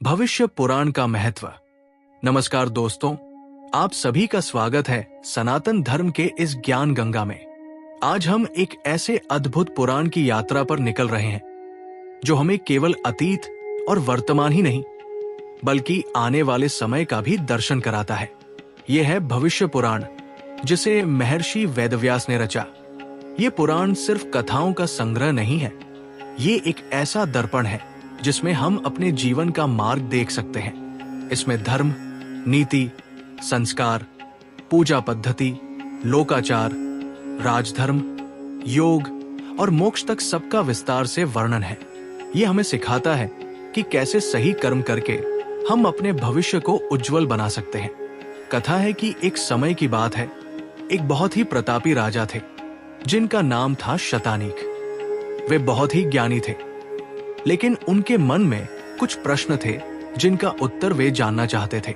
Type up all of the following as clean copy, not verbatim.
भविष्य पुराण का महत्व। नमस्कार दोस्तों, आप सभी का स्वागत है सनातन धर्म के इस ज्ञान गंगा में। आज हम एक ऐसे अद्भुत पुराण की यात्रा पर निकल रहे हैं जो हमें केवल अतीत और वर्तमान ही नहीं बल्कि आने वाले समय का भी दर्शन कराता है। यह है भविष्य पुराण, जिसे महर्षि वेदव्यास ने रचा। ये पुराण सिर्फ कथाओं का संग्रह नहीं है, ये एक ऐसा दर्पण है जिसमें हम अपने जीवन का मार्ग देख सकते हैं। इसमें धर्म, नीति, संस्कार, पूजा पद्धति, लोकाचार, राजधर्म, योग और मोक्ष तक सबका विस्तार से वर्णन है। ये हमें सिखाता है कि कैसे सही कर्म करके हम अपने भविष्य को उज्जवल बना सकते हैं। कथा है कि एक समय की बात है, एक बहुत ही प्रतापी राजा थे जिनका नाम था शतानीक। वे बहुत ही ज्ञानी थे, लेकिन उनके मन में कुछ प्रश्न थे जिनका उत्तर वे जानना चाहते थे।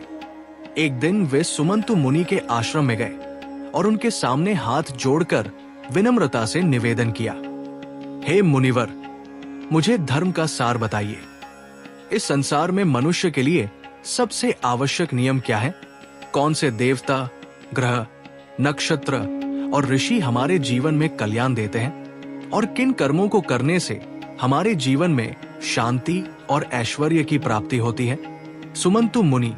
एक दिन वे सुमंतु मुनि के आश्रम में गए और उनके सामने हाथ जोड़कर विनम्रता से निवेदन किया, हे मुनिवर, मुझे धर्म का सार बताइए। इस संसार में मनुष्य के लिए सबसे आवश्यक नियम क्या है? कौन से देवता, ग्रह, नक्षत्र और ऋषि हमारे जीवन में कल्याण देते हैं? और किन कर्मों को करने से हमारे जीवन में शांति और ऐश्वर्य की प्राप्ति होती है? सुमंतु मुनि,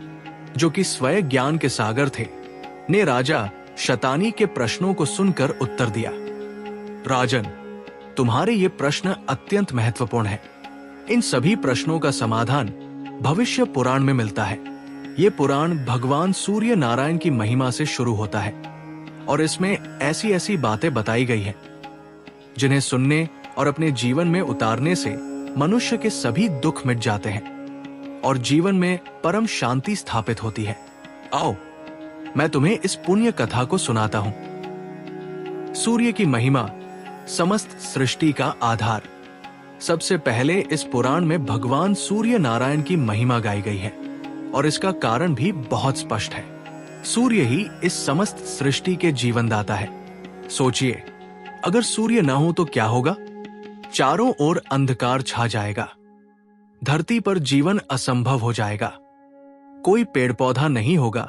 जो कि स्वयं ज्ञान के सागर थे, ने राजा शतानी के प्रश्नों को सुनकर उत्तर दिया, राजन, तुम्हारे ये प्रश्न अत्यंत महत्वपूर्ण हैं। इन सभी प्रश्नों का समाधान भविष्य पुराण में मिलता है। ये पुराण भगवान सूर्य नारायण की महिमा से शुरू होता है और इसमें ऐसी ऐसी बातें बताई गई हैं जिन्हें सुनने और अपने जीवन में उतारने से मनुष्य के सभी दुख मिट जाते हैं और जीवन में परम शांति स्थापित होती है। आओ, मैं तुम्हें इस पुण्य कथा को सुनाता हूं। सूर्य की महिमा, समस्त सृष्टि का आधार। सबसे पहले इस पुराण में भगवान सूर्य नारायण की महिमा गाई गई है और इसका कारण भी बहुत स्पष्ट है। सूर्य ही इस समस्त सृष्टि के जीवनदाता है। सोचिए, अगर सूर्य न हो तो क्या होगा? चारों ओर अंधकार छा जाएगा, धरती पर जीवन असंभव हो जाएगा, कोई पेड़ पौधा नहीं होगा,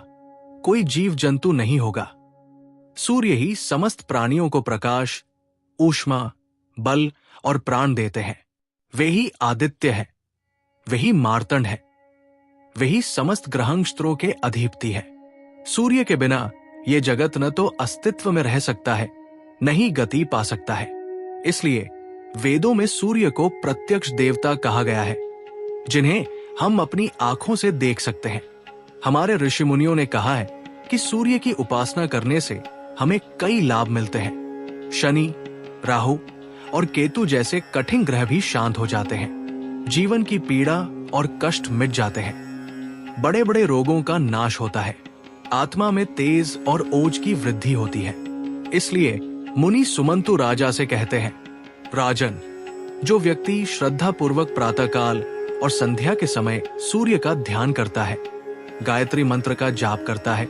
कोई जीव जंतु नहीं होगा। सूर्य ही समस्त प्राणियों को प्रकाश, ऊष्मा, बल और प्राण देते हैं। वे ही आदित्य है, वही मार्तंड है, वही समस्त ग्रहांशत्रों के अधिपति है। सूर्य के बिना ये जगत न तो अस्तित्व में रह सकता है, न ही गति पा सकता है। इसलिए वेदों में सूर्य को प्रत्यक्ष देवता कहा गया है, जिन्हें हम अपनी आंखों से देख सकते हैं। हमारे ऋषि मुनियों ने कहा है कि सूर्य की उपासना करने से हमें कई लाभ मिलते हैं। शनि, राहु और केतु जैसे कठिन ग्रह भी शांत हो जाते हैं, जीवन की पीड़ा और कष्ट मिट जाते हैं, बड़े बड़े रोगों का नाश होता है, आत्मा में तेज और ओज की वृद्धि होती है। इसलिए मुनि सुमंतु राजा से कहते हैं, राजन, जो व्यक्ति श्रद्धा पूर्वक प्रातःकाल और संध्या के समय सूर्य का ध्यान करता है, गायत्री मंत्र का जाप करता है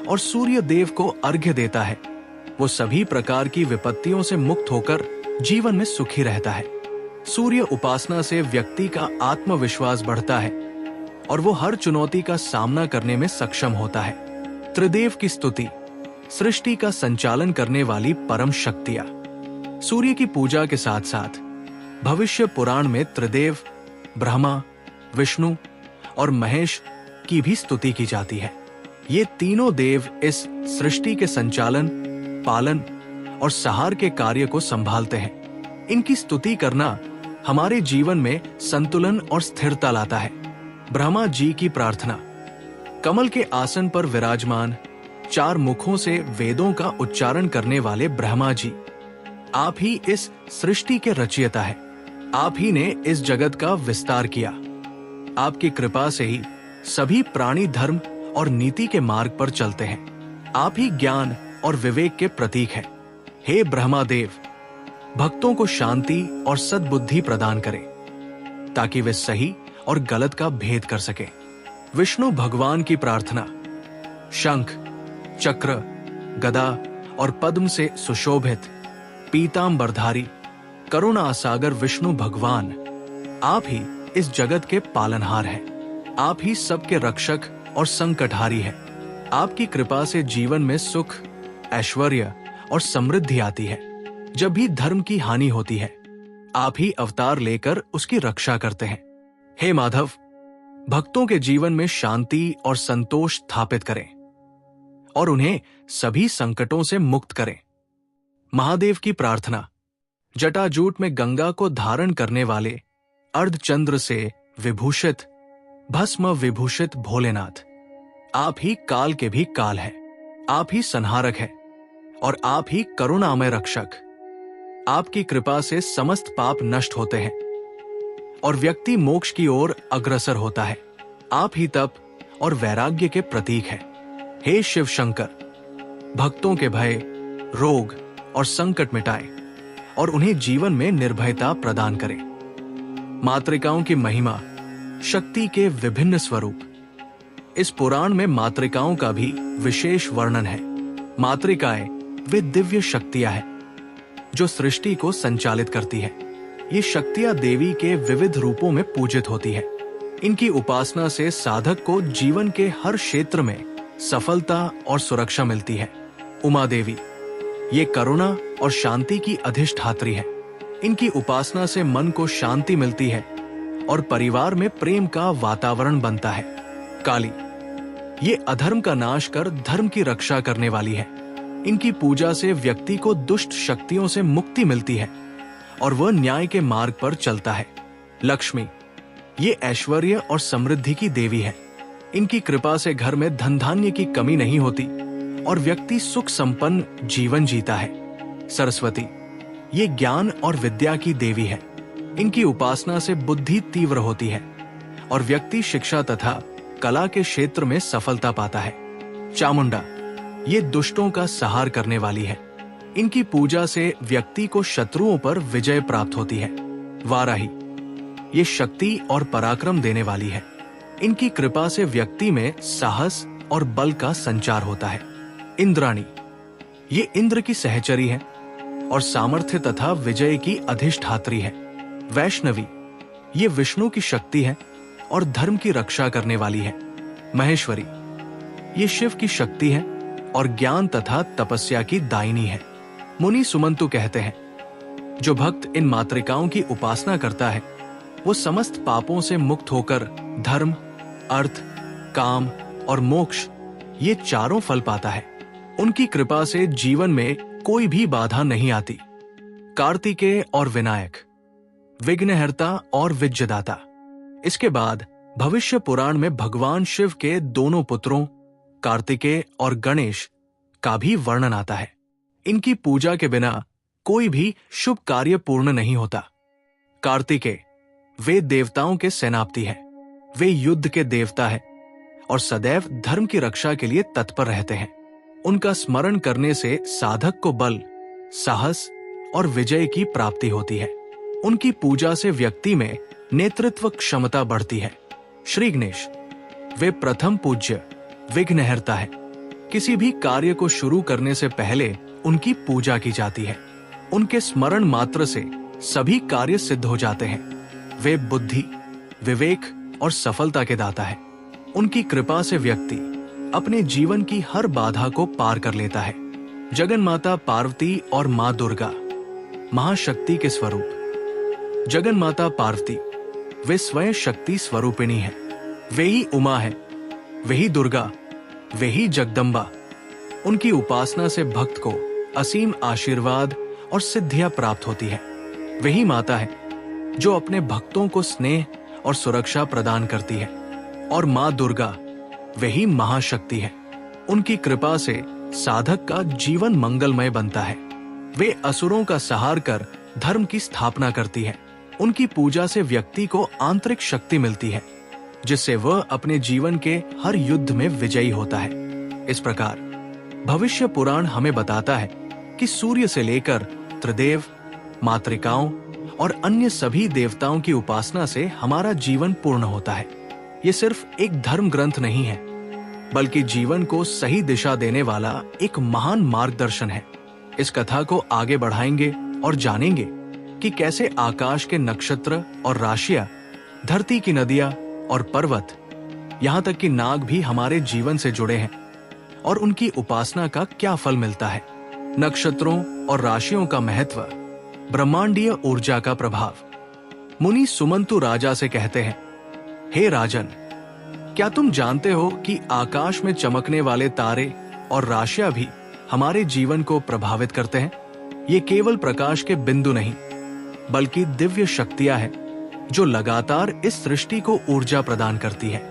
और सूर्य देव को अर्घ्य देता है, वो सभी प्रकार की विपत्तियों से मुक्त होकर जीवन में सुखी रहता है। सूर्य उपासना से व्यक्ति का आत्मविश्वास बढ़ता है और वो हर चुनौती का सामना करने में सक्षम होता है। त्रिदेव की स्तुति, सृष्टि का संचालन करने वाली परम शक्तियां। सूर्य की पूजा के साथ साथ भविष्य पुराण में त्रिदेव, ब्रह्मा, विष्णु और महेश की भी स्तुति की जाती है। ये तीनों देव इस सृष्टि के संचालन, पालन और सहार के कार्य को संभालते हैं। इनकी स्तुति करना हमारे जीवन में संतुलन और स्थिरता लाता है। ब्रह्मा जी की प्रार्थना। कमल के आसन पर विराजमान, चार मुखों से वेदों का उच्चारण करने वाले ब्रह्मा जी, आप ही इस सृष्टि के रचयिता है। आप ही ने इस जगत का विस्तार किया। आपकी कृपा से ही सभी प्राणी धर्म और नीति के मार्ग पर चलते हैं। आप ही ज्ञान और विवेक के प्रतीक हैं। हे ब्रह्मा देव, भक्तों को शांति और सद्बुद्धि प्रदान करें ताकि वे सही और गलत का भेद कर सके। विष्णु भगवान की प्रार्थना। शंख, चक्र, गदा और पद्म से सुशोभित पीतांबरधारी करुणा सागर विष्णु भगवान, आप ही इस जगत के पालनहार हैं। आप ही सबके रक्षक और संकटहारी हैं। आपकी कृपा से जीवन में सुख, ऐश्वर्य और समृद्धि आती है। जब भी धर्म की हानि होती है, आप ही अवतार लेकर उसकी रक्षा करते हैं। हे माधव, भक्तों के जीवन में शांति और संतोष स्थापित करें और उन्हें सभी संकटों से मुक्त करें। महादेव की प्रार्थना। जटाजूट में गंगा को धारण करने वाले अर्धचंद्र से विभूषित भस्म विभूषित भोलेनाथ, आप ही काल के भी काल हैं। आप ही संहारक हैं और आप ही करुणामय रक्षक। आपकी कृपा से समस्त पाप नष्ट होते हैं और व्यक्ति मोक्ष की ओर अग्रसर होता है। आप ही तप और वैराग्य के प्रतीक हैं। हे शिव शंकर, भक्तों के भय, रोग और संकट मिटाएं और उन्हें जीवन में निर्भयता प्रदान करें। मातृकाओं की महिमा, शक्ति के विभिन्न स्वरूप। इस पुराण में मातृकाओं का भी विशेष वर्णन है। मातृकाएं वे दिव्य शक्तियां हैं जो सृष्टि को संचालित करती है। ये शक्तियां देवी के विविध रूपों में पूजित होती है। इनकी उपासना से साधक को जीवन के हर क्षेत्र में सफलता और सुरक्षा मिलती है। उमा देवी, ये करुणा और शांति की अधिष्ठात्री है। इनकी उपासना से मन को शांति मिलती है और परिवार में प्रेम का वातावरण बनता है। काली, ये अधर्म का नाश कर धर्म की रक्षा करने वाली है। इनकी पूजा से व्यक्ति को दुष्ट शक्तियों से मुक्ति मिलती है और वह न्याय के मार्ग पर चलता है। लक्ष्मी, ये ऐश्वर्य और समृद्धि की देवी है। इनकी कृपा से घर में धन धान्य की कमी नहीं होती और व्यक्ति सुख संपन्न जीवन जीता है। सरस्वती, ये ज्ञान और विद्या की देवी है। इनकी उपासना से बुद्धि तीव्र होती है और व्यक्ति शिक्षा तथा कला के क्षेत्र में सफलता पाता है। चामुंडा, ये दुष्टों का संहार करने वाली है। इनकी पूजा से व्यक्ति को शत्रुओं पर विजय प्राप्त होती है। वाराही, ये शक्ति और पराक्रम देने वाली है। इनकी कृपा से व्यक्ति में साहस और बल का संचार होता है। इंद्राणी, ये इंद्र की सहचरी है और सामर्थ्य तथा विजय की अधिष्ठात्री है। वैष्णवी, ये विष्णु की शक्ति है और धर्म की रक्षा करने वाली है। महेश्वरी, ये शिव की शक्ति है और ज्ञान तथा तपस्या की दायिनी है। मुनि सुमंतु कहते हैं, जो भक्त इन मातृकाओं की उपासना करता है वो समस्त पापों से मुक्त होकर धर्म, अर्थ, काम और मोक्ष, ये चारों फल पाता है। उनकी कृपा से जीवन में कोई भी बाधा नहीं आती। कार्तिकेय और विनायक, विघ्नहर्ता और विजयदाता। इसके बाद भविष्य पुराण में भगवान शिव के दोनों पुत्रों कार्तिकेय और गणेश का भी वर्णन आता है। इनकी पूजा के बिना कोई भी शुभ कार्य पूर्ण नहीं होता। कार्तिकेय, वे देवताओं के सेनापति हैं। वे युद्ध के देवता हैं और सदैव धर्म की रक्षा के लिए तत्पर रहते हैं। उनका स्मरण करने से साधक को बल, साहस और विजय की प्राप्ति होती है। उनकी पूजा से व्यक्ति में नेतृत्व क्षमता बढ़ती है। श्री गणेश, वे प्रथम पूज्य विघ्नहर्ता है। किसी भी कार्य को शुरू करने से पहले उनकी पूजा की जाती है। उनके स्मरण मात्र से सभी कार्य सिद्ध हो जाते हैं। वे बुद्धि, विवेक और सफलता के दाता है। उनकी कृपा से व्यक्ति अपने जीवन की हर बाधा को पार कर लेता है। जगन माता पार्वती और मां दुर्गा, महाशक्ति के स्वरूप। जगन माता पार्वती, वे स्वयं शक्ति स्वरूपिणी है। वे ही उमा है, वे ही दुर्गा, वे ही जगदम्बा। उनकी उपासना से भक्त को असीम आशीर्वाद और सिद्धियां प्राप्त होती है। वही माता है जो अपने भक्तों को स्नेह और सुरक्षा प्रदान करती है। और मां दुर्गा, वही महाशक्ति है। उनकी कृपा से साधक का जीवन मंगलमय बनता है। वे असुरों का संहार कर धर्म की स्थापना करती है। उनकी पूजा से व्यक्ति को आंतरिक शक्ति मिलती है, जिससे वह अपने जीवन के हर युद्ध में विजयी होता है। इस प्रकार भविष्य पुराण हमें बताता है कि सूर्य से लेकर त्रिदेव, मातृकाओं और अन्य सभी देवताओं की उपासना से हमारा जीवन पूर्ण होता है। ये सिर्फ एक धर्म ग्रंथ नहीं है, बल्कि जीवन को सही दिशा देने वाला एक महान मार्गदर्शन है। इस कथा को आगे बढ़ाएंगे और जानेंगे कि कैसे आकाश के नक्षत्र और राशियां, धरती की नदियां और पर्वत यहाँ तक कि नाग भी हमारे जीवन से जुड़े हैं और उनकी उपासना का क्या फल मिलता है। नक्षत्रों और राशियों का महत्व, ब्रह्मांडीय ऊर्जा का प्रभाव। मुनि सुमंतु राजा से कहते हैं, हे राजन, क्या तुम जानते हो कि आकाश में चमकने वाले तारे और राशियां भी हमारे जीवन को प्रभावित करते हैं? ये केवल प्रकाश के बिंदु नहीं, बल्कि दिव्य शक्तियां हैं जो लगातार इस सृष्टि को ऊर्जा प्रदान करती है।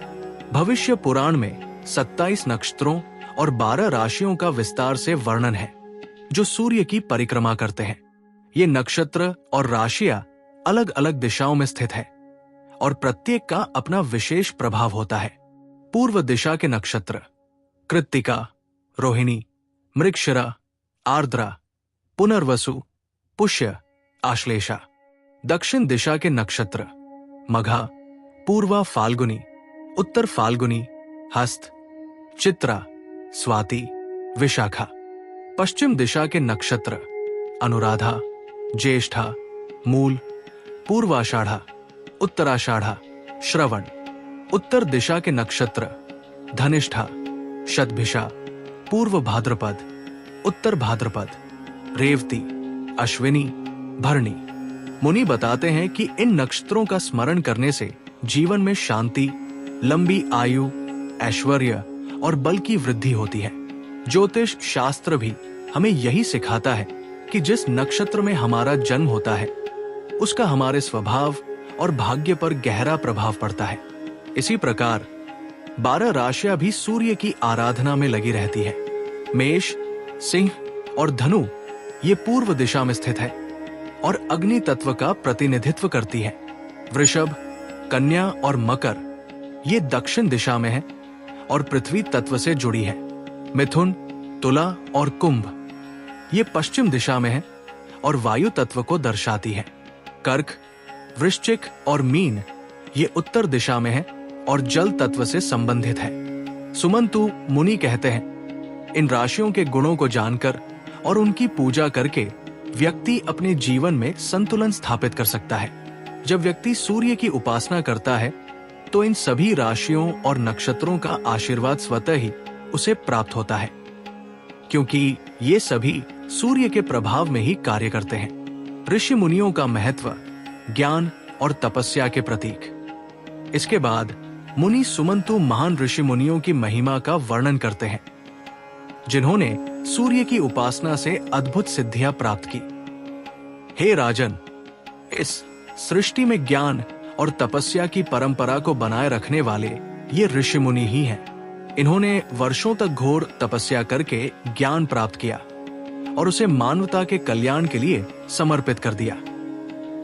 भविष्य पुराण में 27 नक्षत्रों और 12 राशियों का विस्तार से वर्णन है जो सूर्य की परिक्रमा करते हैं। ये नक्षत्र और राशियां अलग अलग दिशाओं में स्थित है और प्रत्येक का अपना विशेष प्रभाव होता है। पूर्व दिशा के नक्षत्र कृत्तिका, रोहिणी, मृगशिरा, आर्द्रा, पुनर्वसु, पुष्य, आश्लेषा। दक्षिण दिशा के नक्षत्र मघा, पूर्वा फाल्गुनी, उत्तर फाल्गुनी, हस्त, चित्रा, स्वाति, विशाखा। पश्चिम दिशा के नक्षत्र अनुराधा, ज्येष्ठा, मूल, पूर्वाषाढ़ा, उत्तराषाढ़ा, श्रवण। उत्तर दिशा के नक्षत्र धनिष्ठा, शतभिषा, पूर्व भाद्रपद, उत्तर भाद्रपद, रेवती, अश्विनी, भरणी। मुनि बताते हैं कि इन नक्षत्रों का स्मरण करने से जीवन में शांति, लंबी आयु, ऐश्वर्य और बल की वृद्धि होती है। ज्योतिष शास्त्र भी हमें यही सिखाता है कि जिस नक्षत्र में हमारा जन्म होता है उसका हमारे स्वभाव और भाग्य पर गहरा प्रभाव पड़ता है। इसी प्रकार 12 राशियां भी सूर्य की आराधना में लगी रहती है। मेष, सिंह और धनु ये पूर्व दिशा में स्थित है और अग्नि तत्व का प्रतिनिधित्व करती है। वृषभ, कन्या और मकर ये दक्षिण दिशा में है और पृथ्वी तत्व से जुड़ी है। मिथुन, तुला और कुंभ ये पश्चिम दिशा में है और वायु तत्व को दर्शाती है। कर्क, वृश्चिक और मीन ये उत्तर दिशा में है और जल तत्व से संबंधित है। सुमंतु मुनि कहते हैं, इन राशियों के गुणों को जानकर और उनकी पूजा करके व्यक्ति अपने जीवन में संतुलन स्थापित कर सकता है। जब व्यक्ति सूर्य की उपासना करता है तो इन सभी राशियों और नक्षत्रों का आशीर्वाद स्वतः ही उसे प्राप्त होता है, क्योंकि ये सभी सूर्य के प्रभाव में ही कार्य करते हैं। ऋषि मुनियों का महत्व, ज्ञान और तपस्या के प्रतीक। इसके बाद मुनि सुमंतु महान ऋषि मुनियों की महिमा का वर्णन करते हैं जिन्होंने सूर्य की उपासना से अद्भुत सिद्धियां प्राप्त की। हे राजन, इस सृष्टि में ज्ञान और तपस्या की परंपरा को बनाए रखने वाले ये ऋषि मुनि ही हैं। इन्होंने वर्षों तक घोर तपस्या करके ज्ञान प्राप्त किया और उसे मानवता के कल्याण के लिए समर्पित कर दिया।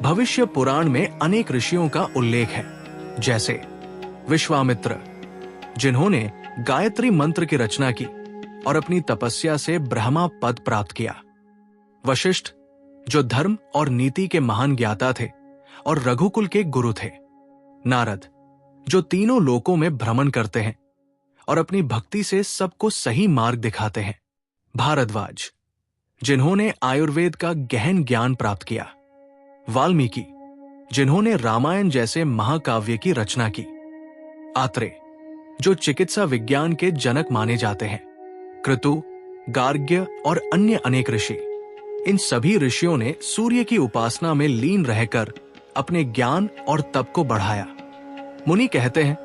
भविष्य पुराण में अनेक ऋषियों का उल्लेख है, जैसे विश्वामित्र जिन्होंने गायत्री मंत्र की रचना की और अपनी तपस्या से ब्रह्मा पद प्राप्त किया। वशिष्ठ जो धर्म और नीति के महान ज्ञाता थे और रघुकुल के गुरु थे। नारद जो तीनों लोकों में भ्रमण करते हैं और अपनी भक्ति से सबको सही मार्ग दिखाते हैं। भारद्वाज जिन्होंने आयुर्वेद का गहन ज्ञान प्राप्त किया। वाल्मीकि जिन्होंने रामायण जैसे महाकाव्य की रचना की। आत्रेय जो चिकित्सा विज्ञान के जनक माने जाते हैं। कृतु, गार्ग्य और अन्य अनेक ऋषि। इन सभी ऋषियों ने सूर्य की उपासना में लीन रहकर अपने ज्ञान और तप को बढ़ाया। मुनि कहते हैं,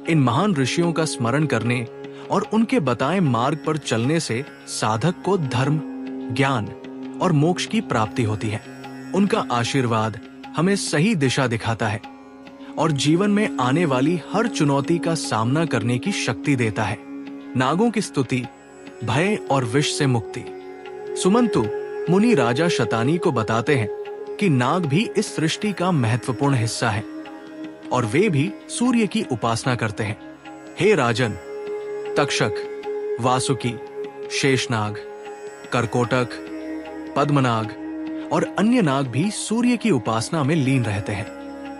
इन महान ऋषियों का स्मरण करने और उनके बताए मार्ग पर चलने से साधक को धर्म, ज्ञान और मोक्ष की प्राप्ति होती है। उनका आशीर्वाद हमें सही दिशा दिखाता है और जीवन में आने वाली हर चुनौती का सामना करने की शक्ति देता है। नागों की स्तुति, भय और विष से मुक्ति। सुमंतु मुनि राजा शतानी को बताते हैं कि नाग भी इस सृष्टि का महत्वपूर्ण हिस्सा है और वे भी सूर्य की उपासना करते हैं। हे राजन, तक्षक, वासुकी, शेषनाग, करकोटक, पद्मनाग और अन्य नाग भी सूर्य की उपासना में लीन रहते हैं।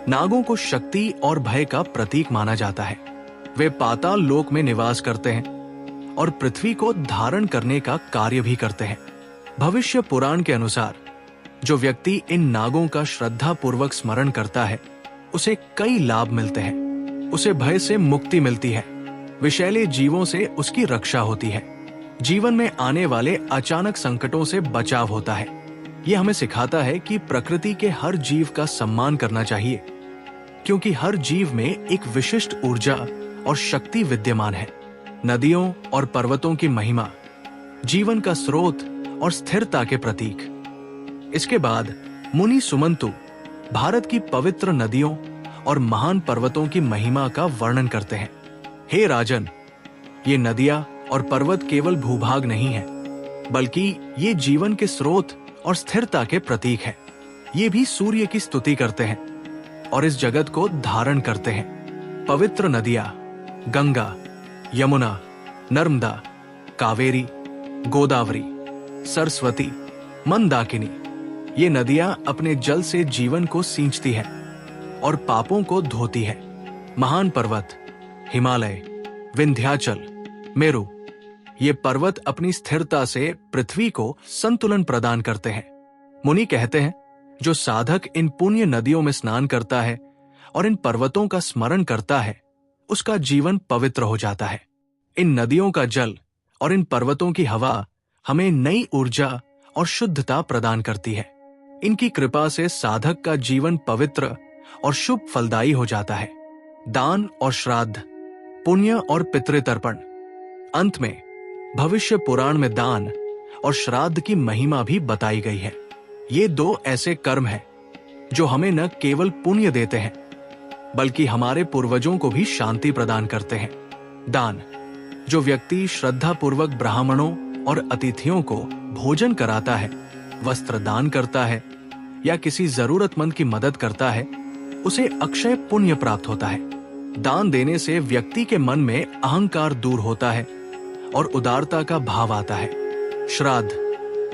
नागों को शक्ति और भय का प्रतीक माना जाता है। वे पाताल लोक में निवास करते हैं और पृथ्वी को धारण करने का कार्य भी करते हैं। भविष्य पुराण के अनुसार जो व्यक्ति इन नागों का श्रद्धा पूर्वक स्मरण करता है उसे कई लाभ मिलते हैं। उसे भय से मुक्ति मिलती है, विषैले जीवों से उसकी रक्षा होती है, जीवन में आने वाले अचानक संकटों से बचाव होता है। यह हमें सिखाता है कि प्रकृति के हर जीव का सम्मान करना चाहिए, क्योंकि हर जीव में एक विशिष्ट ऊर्जा और शक्ति विद्यमान है। नदियों और पर्वतों की महिमा, जीवन का स्रोत और स्थिरता के प्रतीक। इसके बाद मुनि सुमंतु भारत की पवित्र नदियों और महान पर्वतों की महिमा का वर्णन करते हैं। हे राजन, ये नदियां और पर्वत केवल भूभाग नहीं है, बल्कि ये जीवन के स्रोत और स्थिरता के प्रतीक है। ये भी सूर्य की स्तुति करते हैं और इस जगत को धारण करते हैं। पवित्र नदियां गंगा, यमुना, नर्मदा, कावेरी, गोदावरी, सरस्वती, मंदाकिनी, ये नदियां अपने जल से जीवन को सींचती हैं और पापों को धोती है। महान पर्वत हिमालय, विंध्याचल, मेरु, ये पर्वत अपनी स्थिरता से पृथ्वी को संतुलन प्रदान करते हैं। मुनि कहते हैं, जो साधक इन पुण्य नदियों में स्नान करता है और इन पर्वतों का स्मरण करता है, उसका जीवन पवित्र हो जाता है। इन नदियों का जल और इन पर्वतों की हवा हमें नई ऊर्जा और शुद्धता प्रदान करती है। इनकी कृपा से साधक का जीवन पवित्र और शुभ फलदायी हो जाता है। दान और श्राद्ध, पुण्य और पितृतर्पण। अंत में भविष्य पुराण में दान और श्राद्ध की महिमा भी बताई गई है। ये दो ऐसे कर्म हैं जो हमें न केवल पुण्य देते हैं, बल्कि हमारे पूर्वजों को भी शांति प्रदान करते हैं। दान, जो व्यक्ति श्रद्धापूर्वक ब्राह्मणों और अतिथियों को भोजन कराता है, वस्त्र दान करता है या किसी जरूरतमंद की मदद करता है, उसे अक्षय पुण्य प्राप्त होता है। दान देने से व्यक्ति के मन में अहंकार दूर होता है और उदारता का भाव आता है। श्राद्ध,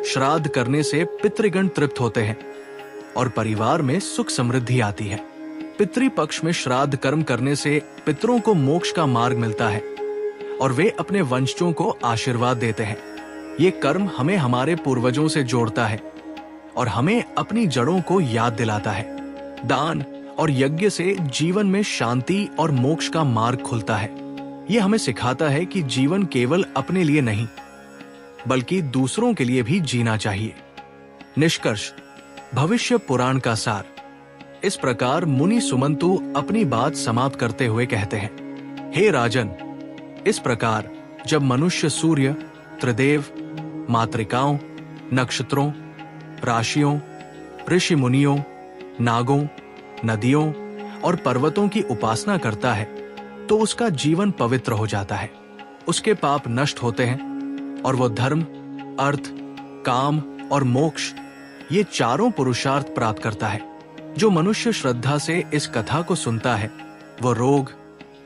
श्राद्ध करने से पितृगण तृप्त होते हैं और परिवार में सुख समृद्धि आती है। पितृपक्ष में श्राद्ध कर्म करने से पितरों को मोक्ष का मार्ग मिलता है और वे अपने वंशजों को आशीर्वाद देते हैं। ये कर्म हमें हमारे पूर्वजों से जोड़ता है और हमें अपनी जड़ों को याद दिलाता है। दान और यज्ञ से जीवन में शांति और मोक्ष का मार्ग खुलता है। यह हमें सिखाता है कि जीवन केवल अपने लिए नहीं, बल्कि दूसरों के लिए भी जीना चाहिए। निष्कर्ष, भविष्य पुराण का सार। इस प्रकार मुनि सुमंतु अपनी बात समाप्त करते हुए कहते हैं, हे राजन, इस प्रकार जब मनुष्य सूर्य, त्रिदेव, मातृकाओं, नक्षत्रों, राशियों, ऋषि मुनियों, नागों, नदियों और पर्वतों की उपासना करता है, तो उसका जीवन पवित्र हो जाता है। उसके पाप नष्ट होते हैं और वो धर्म, अर्थ, काम और मोक्ष, ये चारों पुरुषार्थ प्राप्त करता है। जो मनुष्य श्रद्धा से इस कथा को सुनता है, वो रोग,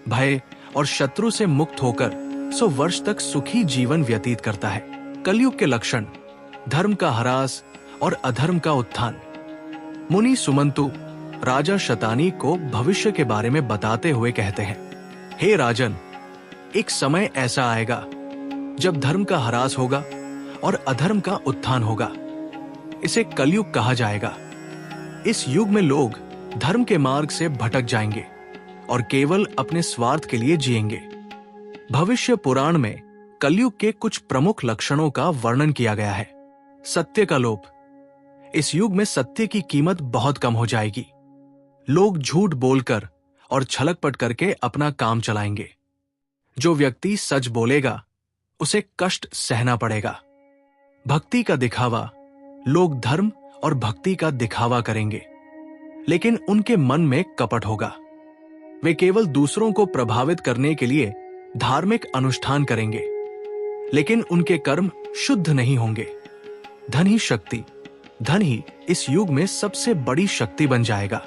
भय और शत्रु से मुक्त होकर 100 वर्ष तक सुखी जीवन व्यतीत करता है। कलयुग के लक्षण, धर्म का ह्रास और अधर्म का उत्थान। मुनि सुमंतु राजा शतानी को भविष्य के बारे में बताते हुए कहते हैं, हे राजन, एक समय ऐसा आएगा जब धर्म का ह्रास होगा और अधर्म का उत्थान होगा। इसे कलयुग कहा जाएगा। इस युग में लोग धर्म के मार्ग से भटक जाएंगे और केवल अपने स्वार्थ के लिए जिएंगे। भविष्य पुराण में कलयुग के कुछ प्रमुख लक्षणों का वर्णन किया गया है। सत्य का लोप। इस युग में सत्य की कीमत बहुत कम हो जाएगी। लोग झूठ बोलकर और छलकपट करके अपना काम चलाएंगे। जो व्यक्ति सच बोलेगा, उसे कष्ट सहना पड़ेगा। भक्ति का दिखावा। लोग धर्म और भक्ति का दिखावा करेंगे, लेकिन उनके मन में कपट होगा। वे केवल दूसरों को प्रभावित करने के लिए धार्मिक अनुष्ठान करेंगे, लेकिन उनके कर्म शुद्ध नहीं होंगे। धन ही शक्ति। धन ही इस युग में सबसे बड़ी शक्ति बन जाएगा।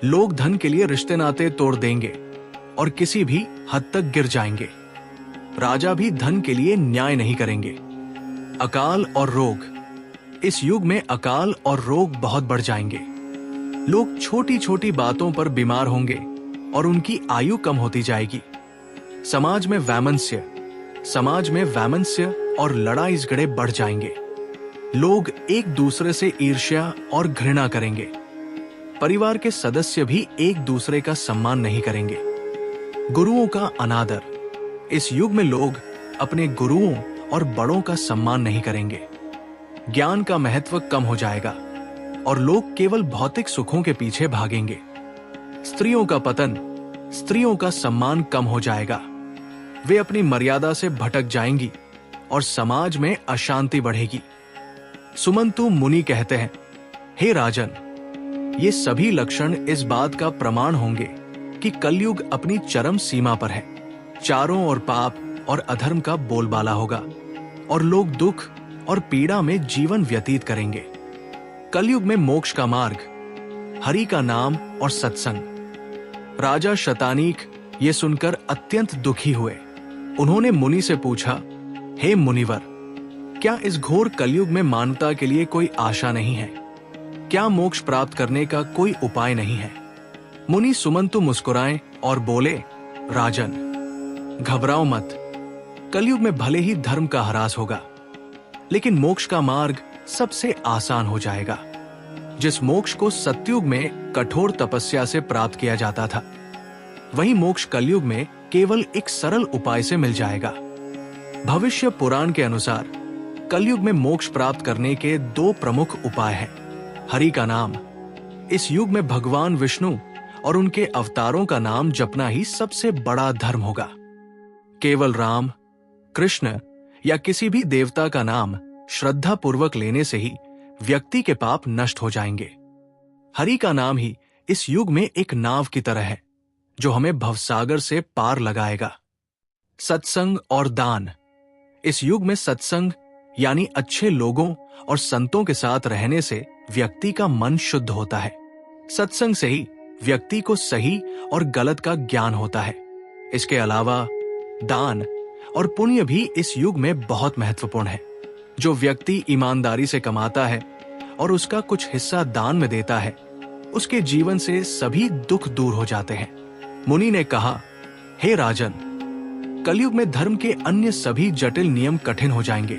लोग धन के लिए रिश्ते नाते तोड़ देंगे और किसी भी हद तक गिर जाएंगे। राजा भी धन के लिए न्याय नहीं करेंगे। अकाल और रोग। इस युग में अकाल और रोग बहुत बढ़ जाएंगे। लोग छोटी छोटी बातों पर बीमार होंगे और उनकी आयु कम होती जाएगी। समाज में वैमनस्य और लड़ाई झगड़े बढ़ जाएंगे। लोग एक दूसरे से ईर्ष्या और घृणा करेंगे। परिवार के सदस्य भी एक दूसरे का सम्मान नहीं करेंगे। गुरुओं का अनादर। इस युग में लोग अपने गुरुओं और बड़ों का सम्मान नहीं करेंगे। ज्ञान का महत्व कम हो जाएगा और लोग केवल भौतिक सुखों के पीछे भागेंगे। स्त्रियों का पतन, स्त्रियों का सम्मान कम हो जाएगा। वे अपनी मर्यादा से भटक जाएंगी और समाज में अशांति बढ़ेगी। सुमंतु मुनि कहते हैं, हे राजन, ये सभी लक्षण इस बात का प्रमाण होंगे कि कलयुग अपनी चरम सीमा पर है। चारों ओर पाप और अधर्म का बोलबाला होगा और लोग दुख और पीड़ा में जीवन व्यतीत करेंगे। कलयुग में मोक्ष का मार्ग, हरि का नाम और सत्संग। राजा शतानीक ये सुनकर अत्यंत दुखी हुए। उन्होंने मुनि से पूछा, हे मुनिवर, क्या इस घोर कलयुग में मानवता के लिए कोई आशा नहीं है? क्या मोक्ष प्राप्त करने का कोई उपाय नहीं है? मुनि सुमंतु मुस्कुराए और बोले, राजन, घबराओ मत। कलयुग में भले ही धर्म का ह्रास होगा, लेकिन मोक्ष का मार्ग सबसे आसान हो जाएगा। जिस मोक्ष को सतयुग में कठोर तपस्या से प्राप्त किया जाता था, वही मोक्ष कलयुग में केवल एक सरल उपाय से मिल जाएगा। भविष्य पुराण के अनुसार कलयुग में मोक्ष प्राप्त करने के 2 प्रमुख उपाय हैं। हरि का नाम। इस युग में भगवान विष्णु और उनके अवतारों का नाम जपना ही सबसे बड़ा धर्म होगा। केवल राम, कृष्ण या किसी भी देवता का नाम श्रद्धा पूर्वक लेने से ही व्यक्ति के पाप नष्ट हो जाएंगे। हरि का नाम ही इस युग में एक नाव की तरह है, जो हमें भवसागर से पार लगाएगा। सत्संग और दान। इस युग में सत्संग यानी अच्छे लोगों और संतों के साथ रहने से व्यक्ति का मन शुद्ध होता है। सत्संग से ही व्यक्ति को सही और गलत का ज्ञान होता है। इसके अलावा दान और पुण्य भी इस युग में बहुत महत्वपूर्ण है। जो व्यक्ति ईमानदारी से कमाता है और उसका कुछ हिस्सा दान में देता है, उसके जीवन से सभी दुख दूर हो जाते हैं। मुनि ने कहा, हे राजन, कलयुग में धर्म के अन्य सभी जटिल नियम कठिन हो जाएंगे,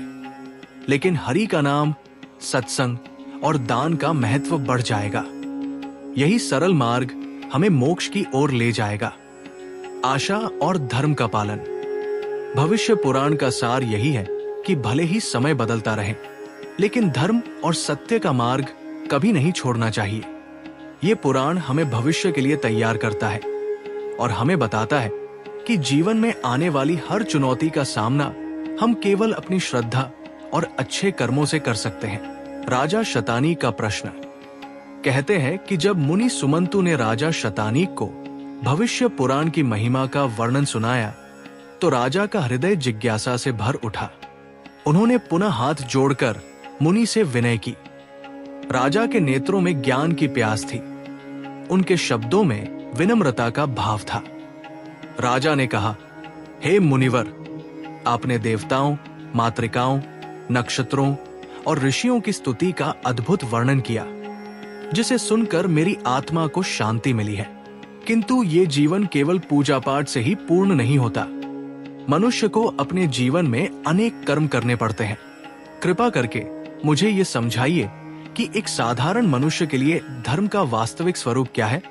लेकिन हरि का नाम, सत्संग और दान का महत्व बढ़ जाएगा। यही सरल मार्ग हमें मोक्ष की ओर ले जाएगा। आशा और धर्म का पालन। भविष्य पुराण का सार यही है कि भले ही समय बदलता रहे, लेकिन धर्म और सत्य का मार्ग कभी नहीं छोड़ना चाहिए। ये पुराण हमें भविष्य के लिए तैयार करता है और हमें बताता है कि जीवन में आने वाली हर चुनौती का सामना हम केवल अपनी श्रद्धा और अच्छे कर्मों से कर सकते हैं। राजा शतानीक का प्रश्न। कहते हैं कि जब मुनि सुमंतु ने राजा शतानीक को भविष्य पुराण की महिमा का वर्णन सुनाया, तो राजा का हृदय जिज्ञासा से भर उठा। उन्होंने पुनः हाथ जोड़कर मुनि से विनय की। राजा के नेत्रों में ज्ञान की प्यास थी। उनके शब्दों में विनम्रता का भाव था। राजा ने कहा, हे मुनिवर, आपने देवताओं, मातृकाओं, नक्षत्रों और ऋषियों की स्तुति का अद्भुत वर्णन किया, जिसे सुनकर मेरी आत्मा को शांति मिली है। किंतु ये जीवन केवल पूजा पाठ से ही पूर्ण नहीं होता। मनुष्य को अपने जीवन में अनेक कर्म करने पड़ते हैं। कृपा करके मुझे ये समझाइए कि एक साधारण मनुष्य के लिए धर्म का वास्तविक स्वरूप क्या है?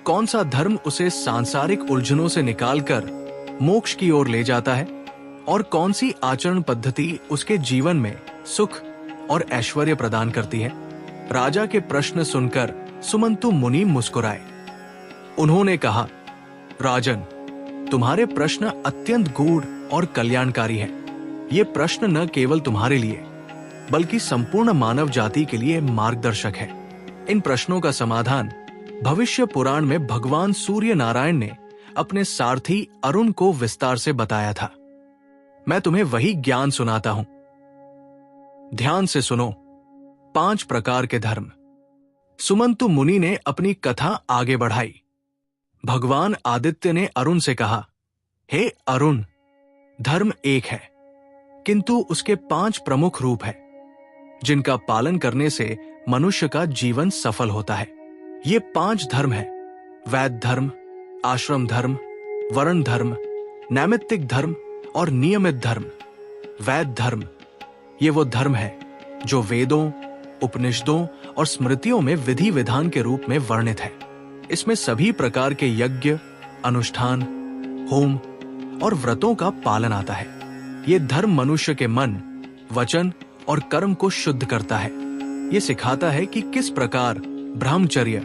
कौन सा धर्म उसे सांसारिक उलझनों से निकालकर मोक्ष की ओर ले जाता है? और कौन सी आचरण पद्धति उसके जीवन में सुख और ऐश्वर्य प्रदान करती है? राजा के प्रश्न सुनकर सुमंतु मुनि मुस्कुराए। उन्होंने कहा, राजन, तुम्हारे प्रश्न अत्यंत गूढ़ और कल्याणकारी है। ये प्रश्न न केवल तुम्हारे लिए, बल्कि संपूर्ण मानव जाति के लिए मार्गदर्शक है। इन प्रश्नों का समाधान भविष्य पुराण में भगवान सूर्य नारायण ने अपने सारथी अरुण को विस्तार से बताया था। मैं तुम्हें वही ज्ञान सुनाता हूं। ध्यान से सुनो। 5 प्रकार के धर्म। सुमंतु मुनि ने अपनी कथा आगे बढ़ाई। भगवान आदित्य ने अरुण से कहा, हे अरुण, धर्म एक है, किंतु उसके 5 प्रमुख रूप हैं, जिनका पालन करने से मनुष्य का जीवन सफल होता है। ये 5 धर्म हैं: वैद धर्म, आश्रम धर्म, वर्ण धर्म, नैमित्तिक धर्म और नियमित धर्म। वैद धर्म ये वो धर्म है जो वेदों, उपनिषदों और स्मृतियों में विधि विधान के रूप में वर्णित है। इसमें सभी प्रकार के यज्ञ, अनुष्ठान, होम और व्रतों का पालन आता है। ये धर्म मनुष्य के मन, वचन और कर्म को शुद्ध करता है। ये सिखाता है कि किस प्रकार ब्रह्मचर्य,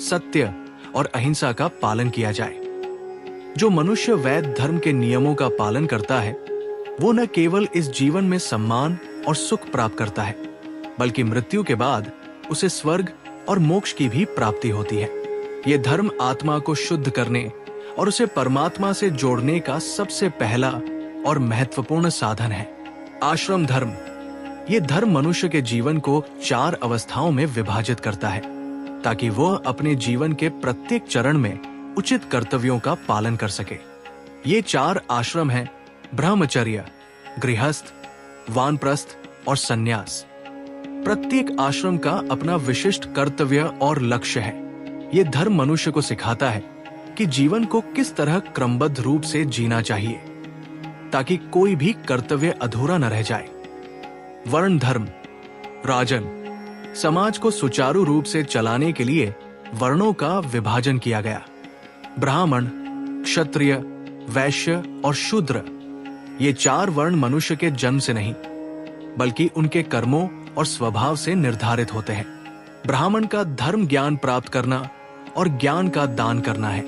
सत्य और अहिंसा का पालन किया जाए। जो मनुष्य वैद धर्म के नियमों का पालन करता है, वो न केवल इस जीवन में सम्मान और सुख प्राप्त करता है, बल्कि मृत्यु के बाद उसे स्वर्ग और मोक्ष की भी प्राप्ति होती है। ये धर्म आत्मा को शुद्ध करने और उसे परमात्मा से जोड़ने का सबसे पहला और महत्वपूर्ण साधन है। आश्रम धर्म। ये धर्म मनुष्य के जीवन को 4 अवस्थाओं में विभाजित करता है, ताकि वह अपने जीवन के प्रत्येक चरण में उचित कर्तव्यों का पालन कर सके। ये 4 आश्रम हैं: ब्रह्मचर्य, गृहस्थ, वानप्रस्थ और संन्यास। प्रत्येक आश्रम का अपना विशिष्ट कर्तव्य और लक्ष्य है। ये धर्म मनुष्य को सिखाता है कि जीवन को किस तरह क्रमबद्ध रूप से जीना चाहिए, ताकि कोई भी कर्तव्य अधूरा न रह जाए। वर्ण धर्म। राजन। समाज को सुचारू रूप से चलाने के लिए वर्णों का विभाजन किया गया। ब्राह्मण, क्षत्रिय, वैश्य और शूद्र। ये 4 वर्ण मनुष्य के जन्म से नहीं, बल्कि उनके कर्मों और स्वभाव से निर्धारित होते हैं। ब्राह्मण का धर्म ज्ञान प्राप्त करना और ज्ञान का दान करना है।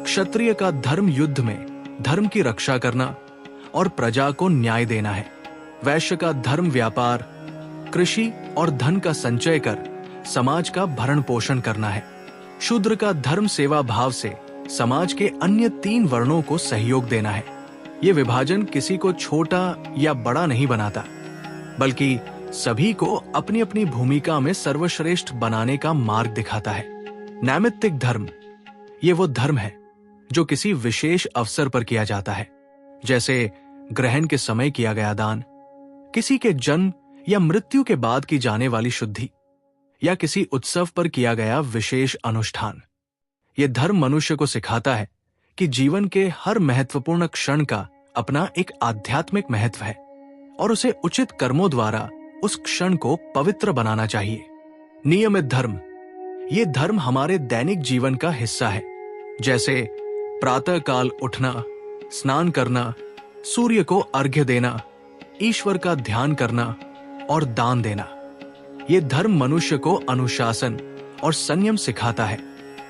क्षत्रिय का धर्म युद्ध में धर्म की रक्षा करना और प्रजा को न्याय देना है। वैश्य का धर्म व्यापार, कृषि और धन का संचय कर समाज का भरण पोषण करना है। शूद्र का धर्म सेवा भाव से समाज के अन्य 3 वर्णों को सहयोग देना है। ये विभाजन किसी को छोटा या बड़ा नहीं बनाता, बल्कि सभी को अपनी अपनी भूमिका में सर्वश्रेष्ठ बनाने का मार्ग दिखाता है। नैमित्तिक धर्म। ये वो धर्म है जो किसी विशेष अवसर पर किया जाता है, जैसे ग्रहण के समय किया गया दान, किसी के जन्म या मृत्यु के बाद की जाने वाली शुद्धि, या किसी उत्सव पर किया गया विशेष अनुष्ठान। ये धर्म मनुष्य को सिखाता है कि जीवन के हर महत्वपूर्ण क्षण का अपना एक आध्यात्मिक महत्व है और उसे उचित कर्मों द्वारा उस क्षण को पवित्र बनाना चाहिए। नियमित धर्म। ये धर्म हमारे दैनिक जीवन का हिस्सा है, जैसे प्रातः काल उठना, स्नान करना, सूर्य को अर्घ्य देना, ईश्वर का ध्यान करना और दान देना। ये धर्म मनुष्य को अनुशासन और संयम सिखाता है।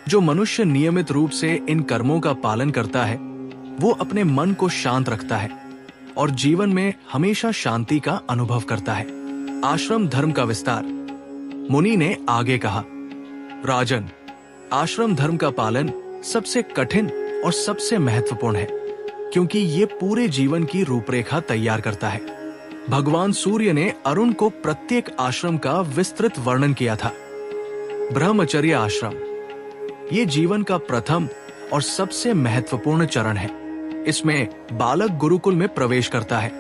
जो मनुष्य नियमित रूप से इन कर्मों का पालन करता है, वो अपने मन को शांत रखता है और जीवन में हमेशा शांति का अनुभव करता है। आश्रम धर्म का विस्तार। मुनि ने आगे कहा, राजन, आश्रम धर्म का पालन सबसे कठिन और सबसे महत्वपूर्ण है, क्योंकि ये पूरे जीवन की रूपरेखा तैयार करता है। भगवान सूर्य ने अरुण को प्रत्येक आश्रम का विस्तृत वर्णन किया था। ब्रह्मचर्य आश्रम। ये जीवन का प्रथम और सबसे महत्वपूर्ण चरण है। इसमें बालक गुरुकुल में प्रवेश करता है।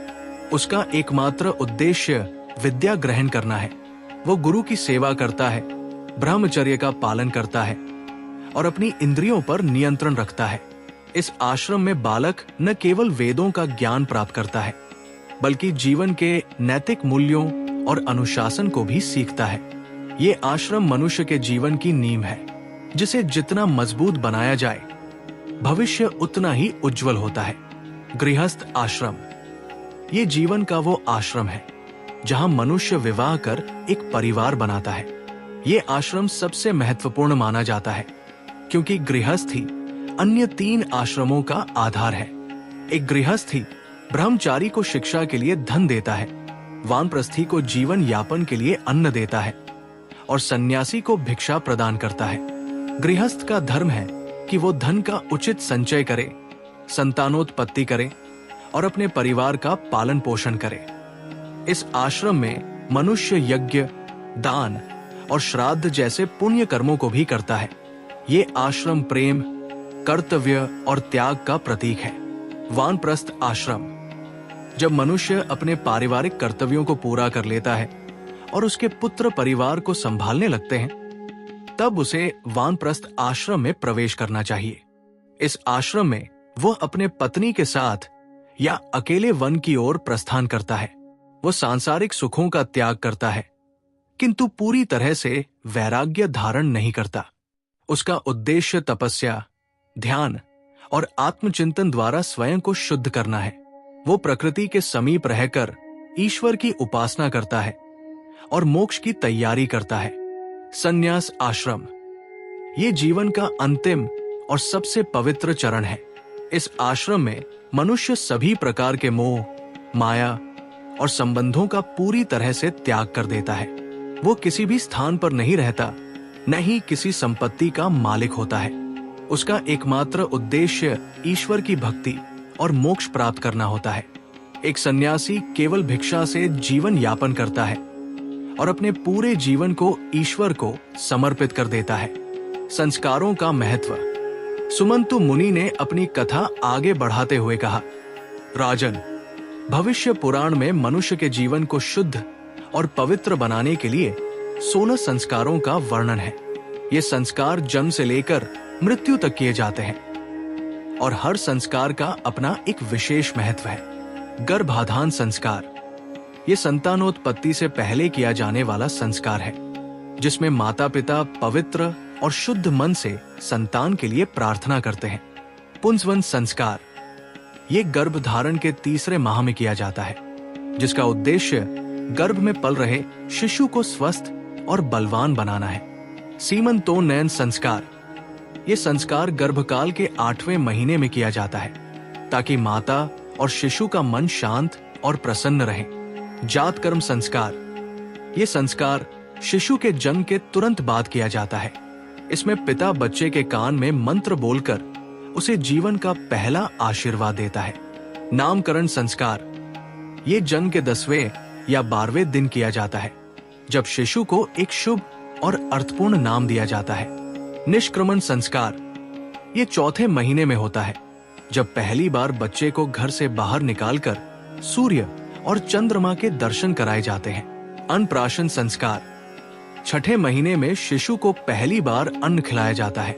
उसका एकमात्र उद्देश्य विद्या ग्रहण करना है। वो गुरु की सेवा करता है, ब्रह्मचर्य का पालन करता है और अपनी इंद्रियों पर नियंत्रण रखता है। इस आश्रम में बालक न केवल वेदों का ज्ञान प्राप्त करता है, बल्कि जीवन के नैतिक मूल्यों और अनुशासन को भी सीखता है। ये आश्रम मनुष्य के जीवन की नींव है, जिसे जितना मजबूत बनाया जाए, भविष्य उतना ही उज्जवल होता है। गृहस्थ आश्रम। ये जीवन का वो आश्रम है जहां मनुष्य विवाह कर एक परिवार बनाता है। ये आश्रम सबसे महत्वपूर्ण माना जाता है, क्योंकि गृहस्थ ही अन्य 3 आश्रमों का आधार है। एक गृहस्थ ही ब्रह्मचारी को शिक्षा के लिए धन देता है, वानप्रस्थी को जीवन यापन के लिए अन्न देता है और सन्यासी को भिक्षा प्रदान करता है। गृहस्थ का धर्म है कि वो धन का उचित संचय करे, संतानोत्पत्ति करे और अपने परिवार का पालन पोषण करे। इस आश्रम में मनुष्य यज्ञ, दान और श्राद्ध जैसे पुण्य कर्मों को भी करता है। ये आश्रम प्रेम, कर्तव्य और त्याग का प्रतीक है। वानप्रस्थ आश्रम। जब मनुष्य अपने पारिवारिक कर्तव्यों को पूरा कर लेता है और उसके पुत्र परिवार को संभालने लगते हैं, तब उसे वानप्रस्थ आश्रम में प्रवेश करना चाहिए। इस आश्रम में वह अपने पत्नी के साथ या अकेले वन की ओर प्रस्थान करता है। वो सांसारिक सुखों का त्याग करता है, किंतु पूरी तरह से वैराग्य धारण नहीं करता। उसका उद्देश्य तपस्या, ध्यान और आत्मचिंतन द्वारा स्वयं को शुद्ध करना है। वो प्रकृति के समीप रहकर ईश्वर की उपासना करता है और मोक्ष की तैयारी करता है। संन्यास आश्रम ये जीवन का अंतिम और सबसे पवित्र चरण है। इस आश्रम में मनुष्य सभी प्रकार के मोह, माया और संबंधों का पूरी तरह से त्याग कर देता है। वो किसी भी स्थान पर नहीं रहता, न ही किसी संपत्ति का मालिक होता है। उसका एकमात्र उद्देश्य ईश्वर की भक्ति और मोक्ष प्राप्त करना होता है। एक सन्यासी केवल भिक्षा से जीवन यापन करता है और अपने पूरे जीवन को ईश्वर को समर्पित कर देता है। संस्कारों का महत्व। सुमंतु मुनि ने अपनी कथा आगे बढ़ाते हुए कहा, राजन, भविष्य पुराण में मनुष्य के जीवन को शुद्ध और पवित्र बनाने के लिए 16 संस्कारों का वर्णन है। ये संस्कार जन्म से लेकर मृत्यु तक किए जाते हैं और हर संस्कार का अपना एक विशेष महत्व है। गर्भाधान संस्कार ये संतानोत्पत्ति से पहले किया जाने वाला संस्कार है, जिसमें माता पिता पवित्र और शुद्ध मन से संतान के लिए प्रार्थना करते हैं। पुंसवन संस्कार ये गर्भ धारण के तीसरे माह में किया जाता है, जिसका उद्देश्य गर्भ में पल रहे शिशु को स्वस्थ और बलवान बनाना है। सीमंतोन्नयन संस्कार ये संस्कार गर्भकाल के 8वें महीने में किया जाता है, ताकि माता और शिशु का मन शांत और प्रसन्न रहे। जातकर्म संस्कार ये संस्कार शिशु के जन्म के तुरंत बाद किया जाता है। इसमें पिता बच्चे के कान में मंत्र बोलकर उसे जीवन का पहला आशीर्वाद देता है। नामकरण संस्कार ये जन्म के 10वें या 12वें दिन किया जाता है, जब शिशु को एक शुभ और अर्थपूर्ण नाम दिया जाता है। निष्क्रमण संस्कार ये 4थे महीने में होता है, जब पहली बार बच्चे को घर से बाहर निकालकर सूर्य और चंद्रमा के दर्शन कराए जाते हैं। अन्नप्राशन संस्कार 6ठे महीने में शिशु को पहली बार अन्न खिलाया जाता है।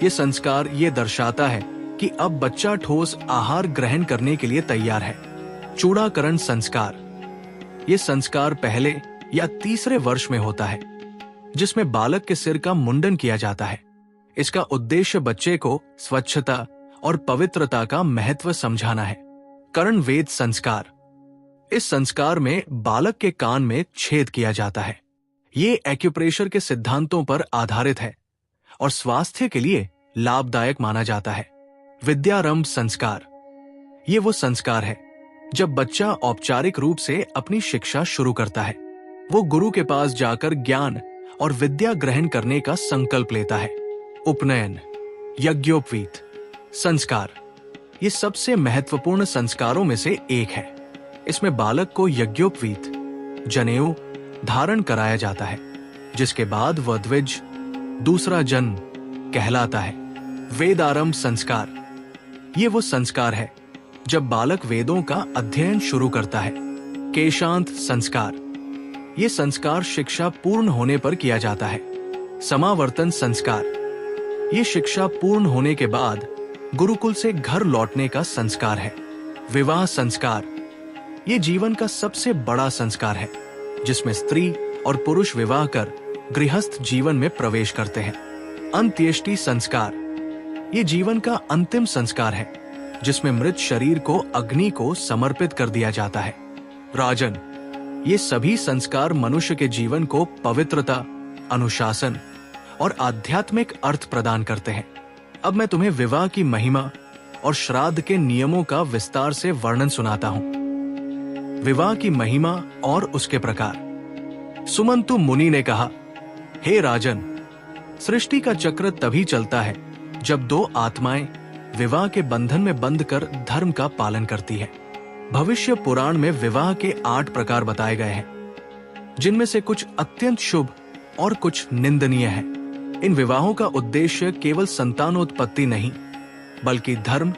ये संस्कार ये दर्शाता है कि अब बच्चा ठोस आहार ग्रहण करने के लिए तैयार है। चूड़ाकरण संस्कार ये संस्कार पहले या तीसरे वर्ष में होता है, जिसमें बालक के सिर का मुंडन किया जाता है। इसका उद्देश्य बच्चे को स्वच्छता और पवित्रता का महत्व समझाना है। कर्ण वेद संस्कार इस संस्कार में बालक के कान में छेद किया जाता है। ये एक्यूप्रेशर के सिद्धांतों पर आधारित है और स्वास्थ्य के लिए लाभदायक माना जाता है। विद्यारंभ संस्कार ये वो संस्कार है जब बच्चा औपचारिक रूप से अपनी शिक्षा शुरू करता है। वो गुरु के पास जाकर ज्ञान और विद्या ग्रहण करने का संकल्प लेता है। उपनयन यज्ञोपवीत संस्कार ये सबसे महत्वपूर्ण संस्कारों में से एक है। इसमें बालक को यज्ञोपवीत जनेऊ धारण कराया जाता है, जिसके बाद वह द्विज दूसरा जन्म कहलाता है। वेदारंभ संस्कार ये वो संस्कार है जब बालक वेदों का अध्ययन शुरू करता है। केशांत संस्कार ये संस्कार शिक्षा पूर्ण होने पर किया जाता है। समावर्तन संस्कार ये शिक्षा पूर्ण होने के बाद गुरुकुल से घर लौटने का संस्कार है। विवाह संस्कार ये जीवन का सबसे बड़ा संस्कार है, जिसमें स्त्री और पुरुष विवाह कर गृहस्थ जीवन में प्रवेश करते हैं। अंत्येष्टि संस्कार ये जीवन का अंतिम संस्कार है, जिसमें मृत शरीर को अग्नि को समर्पित कर दिया जाता है। राजन, ये सभी संस्कार मनुष्य के जीवन को पवित्रता, अनुशासन और आध्यात्मिक अर्थ प्रदान करते हैं। अब मैं तुम्हें विवाह की महिमा और श्राद्ध के नियमों का विस्तार से वर्णन सुनाता हूँ। विवाह की महिमा और उसके प्रकार। सुमंतु मुनि ने कहा, हे राजन, सृष्टि का चक्र तभी चलता है जब दो आत्माएं विवाह के बंधन में बंध कर धर्म का पालन करती है। भविष्य पुराण में विवाह के 8 प्रकार बताए गए हैं, जिनमें से कुछ अत्यंत शुभ और कुछ निंदनीय हैं। इन विवाहों का उद्देश्य केवल संतानोत्पत्ति नहीं, बल्कि धर्म,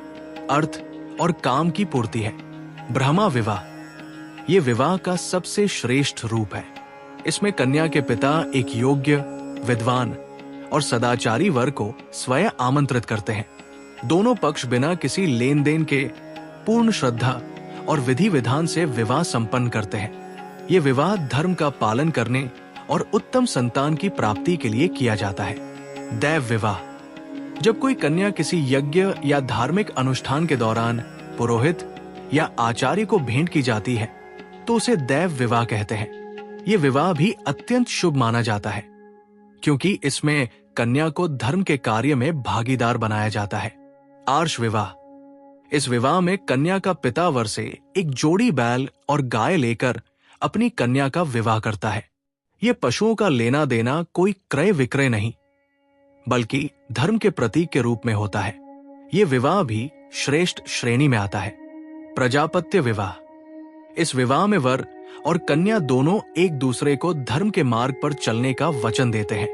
अर्थ और काम की पूर्ति है। ब्रह्मा विवाह ये विवाह का सबसे श्रेष्ठ रूप है। इसमें कन्या के पिता एक योग्य, विद्वान और सदाचारी वर को स्वयं आमंत्रित करते हैं। दोनों पक्ष बिना किसी लेन देन के पूर्ण श्रद्धा और विधि विधान से विवाह संपन्न करते हैं। ये विवाह धर्म का पालन करने और उत्तम संतान की प्राप्ति के लिए किया जाता है। दैव विवाह जब कोई कन्या किसी यज्ञ या धार्मिक अनुष्ठान के दौरान पुरोहित या आचार्य को भेंट की जाती है तो उसे दैव विवाह कहते हैं। ये विवाह भी अत्यंत शुभ माना जाता है क्योंकि इसमें कन्या को धर्म के कार्य में भागीदार बनाया जाता है। आर्ष विवाह। इस विवाह में कन्या का पिता वर से एक जोड़ी बैल और गाय लेकर अपनी कन्या का विवाह करता है। ये पशुओं का लेना देना कोई क्रय विक्रय नहीं बल्कि धर्म के प्रतीक के रूप में होता है। ये विवाह भी श्रेष्ठ श्रेणी में आता है। प्रजापत्य विवाह। इस विवाह में वर और कन्या दोनों एक दूसरे को धर्म के मार्ग पर चलने का वचन देते हैं।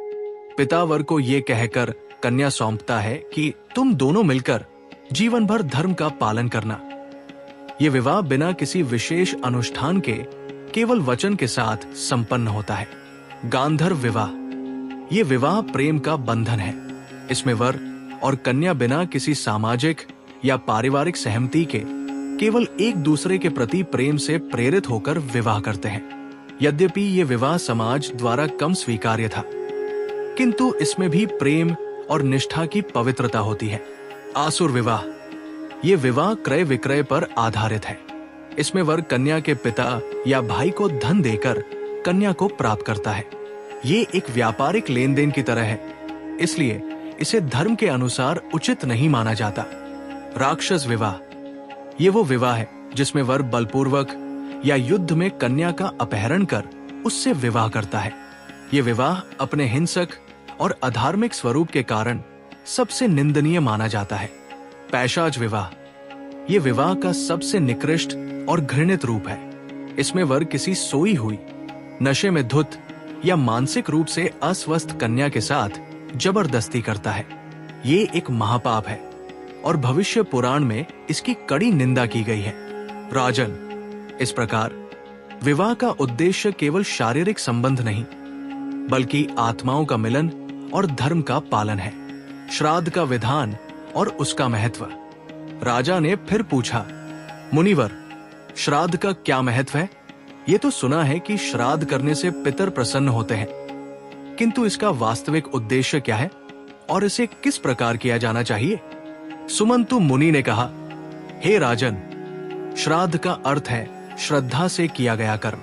पिता वर को ये कहकर कन्या सौंपता है कि तुम दोनों मिलकर जीवन भर धर्म का पालन करना। ये विवाह बिना किसी विशेष अनुष्ठान के केवल वचन के साथ संपन्न होता है। गांधर्व विवाह। ये विवाह प्रेम का बंधन है। इसमें वर और कन्या बिना किसी सामाजिक या पारिवारिक सहमति के केवल एक दूसरे के प्रति प्रेम से प्रेरित होकर विवाह करते हैं। यद्यपि ये विवाह समाज द्वारा कम स्वीकार्य था, किंतु इसमें भी प्रेम और निष्ठा की पवित्रता होती है। आसुर विवाह। ये विवाह क्रय विक्रय पर आधारित है। इसमें वर कन्या के पिता या भाई को धन देकर कन्या को प्राप्त करता है। ये एक व्यापारिक लेन देन की तरह है, इसलिए इसे धर्म के अनुसार उचित नहीं माना जाता। राक्षस विवाह। ये वो विवाह है जिसमें वर बलपूर्वक या युद्ध में कन्या का अपहरण कर उससे विवाह करता है। ये विवाह अपने हिंसक और अधार्मिक स्वरूप के कारण सबसे निंदनीय माना जाता है। पैशाच विवाह। ये विवाह का सबसे निकृष्ट और घृणित रूप है। इसमें वर किसी सोई हुई, नशे में धुत या मानसिक रूप से अस्वस्थ कन्या के साथ जबरदस्ती करता है। ये एक महापाप है और भविष्य पुराण में इसकी कड़ी निंदा की गई है। राजन। इस प्रकार विवाह का उद्देश्य केवल शारीरिक संबंध नहीं बल्कि आत्माओं का मिलन और धर्म का पालन है। श्राद्ध का विधान और उसका महत्व। राजा ने फिर पूछा, मुनिवर, श्राद्ध का क्या महत्व है? ये तो सुना है कि श्राद्ध करने से पितर प्रसन्न होते हैं, किंतु इसका वास्तविक उद्देश्य क्या है और इसे किस प्रकार किया जाना चाहिए? सुमंतु मुनि ने कहा, हे राजन, श्राद्ध का अर्थ है श्रद्धा से किया गया कर्म।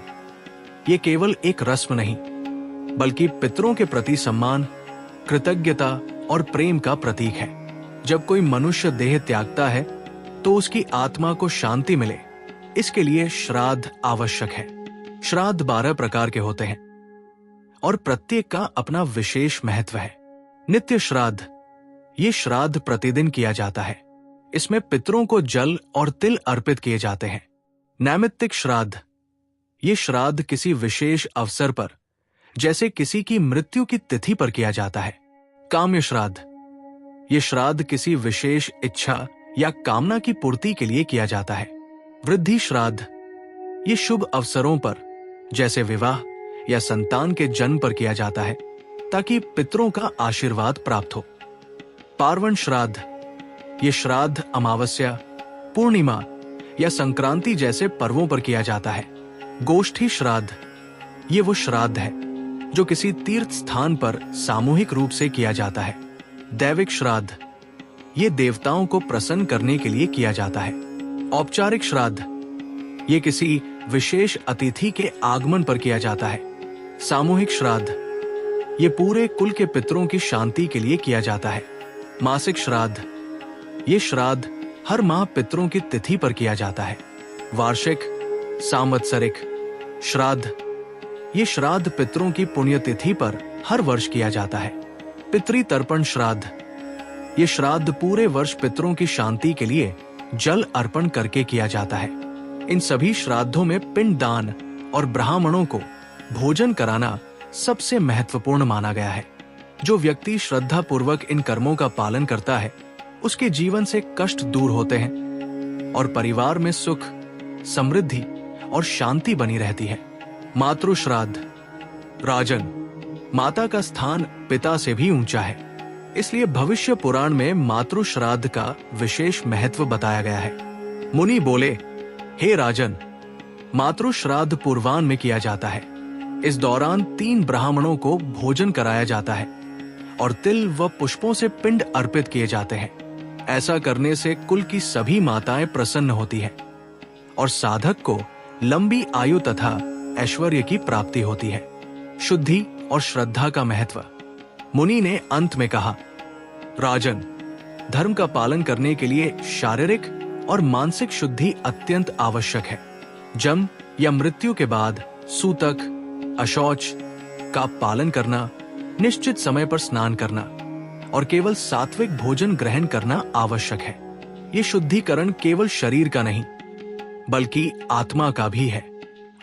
ये केवल एक रस्म नहीं बल्कि पितरों के प्रति सम्मान, कृतज्ञता और प्रेम का प्रतीक है। जब कोई मनुष्य देह त्यागता है तो उसकी आत्मा को शांति मिले, इसके लिए श्राद्ध आवश्यक है। श्राद्ध 12 प्रकार के होते हैं और प्रत्येक का अपना विशेष महत्व है। नित्य श्राद्ध। ये श्राद्ध प्रतिदिन किया जाता है। इसमें पितरों को जल और तिल अर्पित किए जाते हैं। नैमित्तिक श्राद्ध। ये श्राद्ध किसी विशेष अवसर पर, जैसे किसी की मृत्यु की तिथि पर किया जाता है। काम्य श्राद्ध। ये श्राद्ध किसी विशेष इच्छा या कामना की पूर्ति के लिए किया जाता है। वृद्धि श्राद्ध। ये शुभ अवसरों पर, जैसे विवाह या संतान के जन्म पर किया जाता है ताकि पितरों का आशीर्वाद प्राप्त हो। पार्वण श्राद्ध। ये श्राद्ध अमावस्या, पूर्णिमा या संक्रांति जैसे पर्वों पर किया जाता है। गोष्ठी श्राद्ध। ये वो श्राद्ध है जो किसी तीर्थ स्थान पर सामूहिक रूप से किया जाता है। दैविक श्राद्ध। ये देवताओं को प्रसन्न करने के लिए किया जाता है। औपचारिक श्राद्ध। ये किसी विशेष अतिथि के आगमन पर किया जाता है। सामूहिक श्राद्ध। ये पूरे कुल के पितरों की शांति के लिए किया जाता है। मासिक श्राद्ध। ये श्राद्ध हर माह पितरों की तिथि पर किया जाता है। वार्षिक, सांवत्सरिक श्राद्ध। ये श्राद्ध पितरों की पुण्यतिथि पर हर वर्ष किया जाता है। पितृतर्पण श्राद्ध। ये श्राद्ध पूरे वर्ष पितरों की शांति के लिए जल अर्पण करके किया जाता है। इन सभी श्राद्धों में पिंड दान और ब्राह्मणों को भोजन कराना सबसे महत्वपूर्ण माना गया है। जो व्यक्ति श्रद्धा पूर्वक इन कर्मों का पालन करता है उसके जीवन से कष्ट दूर होते हैं और परिवार में सुख, समृद्धि और शांति बनी रहती है। मातृ श्राद्ध। राजन, माता का स्थान पिता से भी ऊंचा है, इसलिए भविष्य पुराण में मातृ श्राद्ध का विशेष महत्व बताया गया है। मुनि बोले, हे राजन, मातृ श्राद्ध पूर्वाह्न में किया जाता है। इस दौरान 3 ब्राह्मणों को भोजन कराया जाता है और तिल व पुष्पों से पिंड अर्पित किए जाते हैं। ऐसा करने से कुल की सभी माताएं प्रसन्न होती हैं और साधक को लंबी आयु तथा ऐश्वर्य की प्राप्ति होती है। शुद्धि और श्रद्धा का महत्व। मुनि ने अंत में कहा, राजन, धर्म का पालन करने के लिए शारीरिक और मानसिक शुद्धि अत्यंत आवश्यक है। जन्म या मृत्यु के बाद सूतक, अशौच का पालन करना, निश्चित समय पर स्नान करना और केवल सात्विक भोजन ग्रहण करना आवश्यक है। ये शुद्धिकरण केवल शरीर का नहीं बल्कि आत्मा का भी है।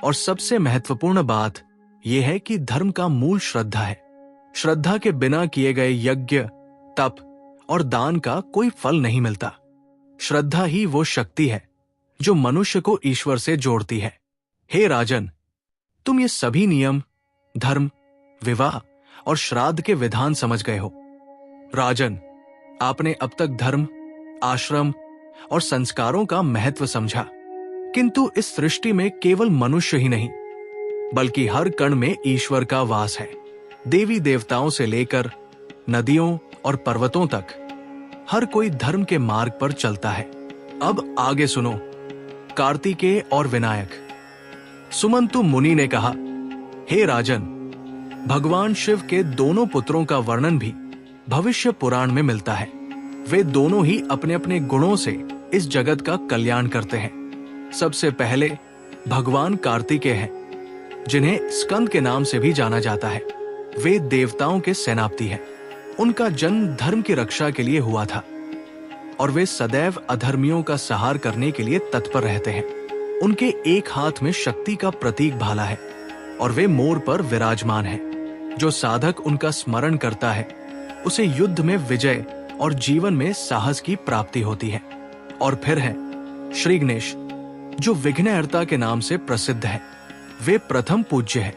और सबसे महत्वपूर्ण बात यह है कि धर्म का मूल श्रद्धा है। श्रद्धा के बिना किए गए यज्ञ, तप और दान का कोई फल नहीं मिलता। श्रद्धा ही वो शक्ति है जो मनुष्य को ईश्वर से जोड़ती है। हे राजन, तुम ये सभी नियम, धर्म, विवाह और श्राद्ध के विधान समझ गए हो। राजन, आपने अब तक धर्म, आश्रम और संस्कारों का महत्व समझा, किंतु इस सृष्टि में केवल मनुष्य ही नहीं बल्कि हर कण में ईश्वर का वास है। देवी देवताओं से लेकर नदियों और पर्वतों तक हर कोई धर्म के मार्ग पर चलता है। अब आगे सुनो। कार्तिकेय और विनायक। सुमंतु मुनि ने कहा, हे राजन, भगवान शिव के दोनों पुत्रों का वर्णन भी भविष्य पुराण में मिलता है। वे दोनों ही अपने अपने गुणों से इस जगत का कल्याण करते हैं। सबसे पहले भगवान कार्तिकेय हैं, जिन्हें स्कंद के नाम से भी जाना जाता है। वे देवताओं के सेनापति हैं। उनका जन्म धर्म की रक्षा के लिए हुआ था और वे सदैव अधर्मियों का संहार करने के लिए तत्पर रहते हैं। उनके एक हाथ में शक्ति का प्रतीक भाला है और वे मोर पर विराजमान हैं। जो साधक उनका स्मरण करता है उसे युद्ध में विजय और जीवन में साहस की प्राप्ति होती है। और फिर है श्री गणेश, जो विघ्नहर्ता के नाम से प्रसिद्ध है। वे प्रथम पूज्य है।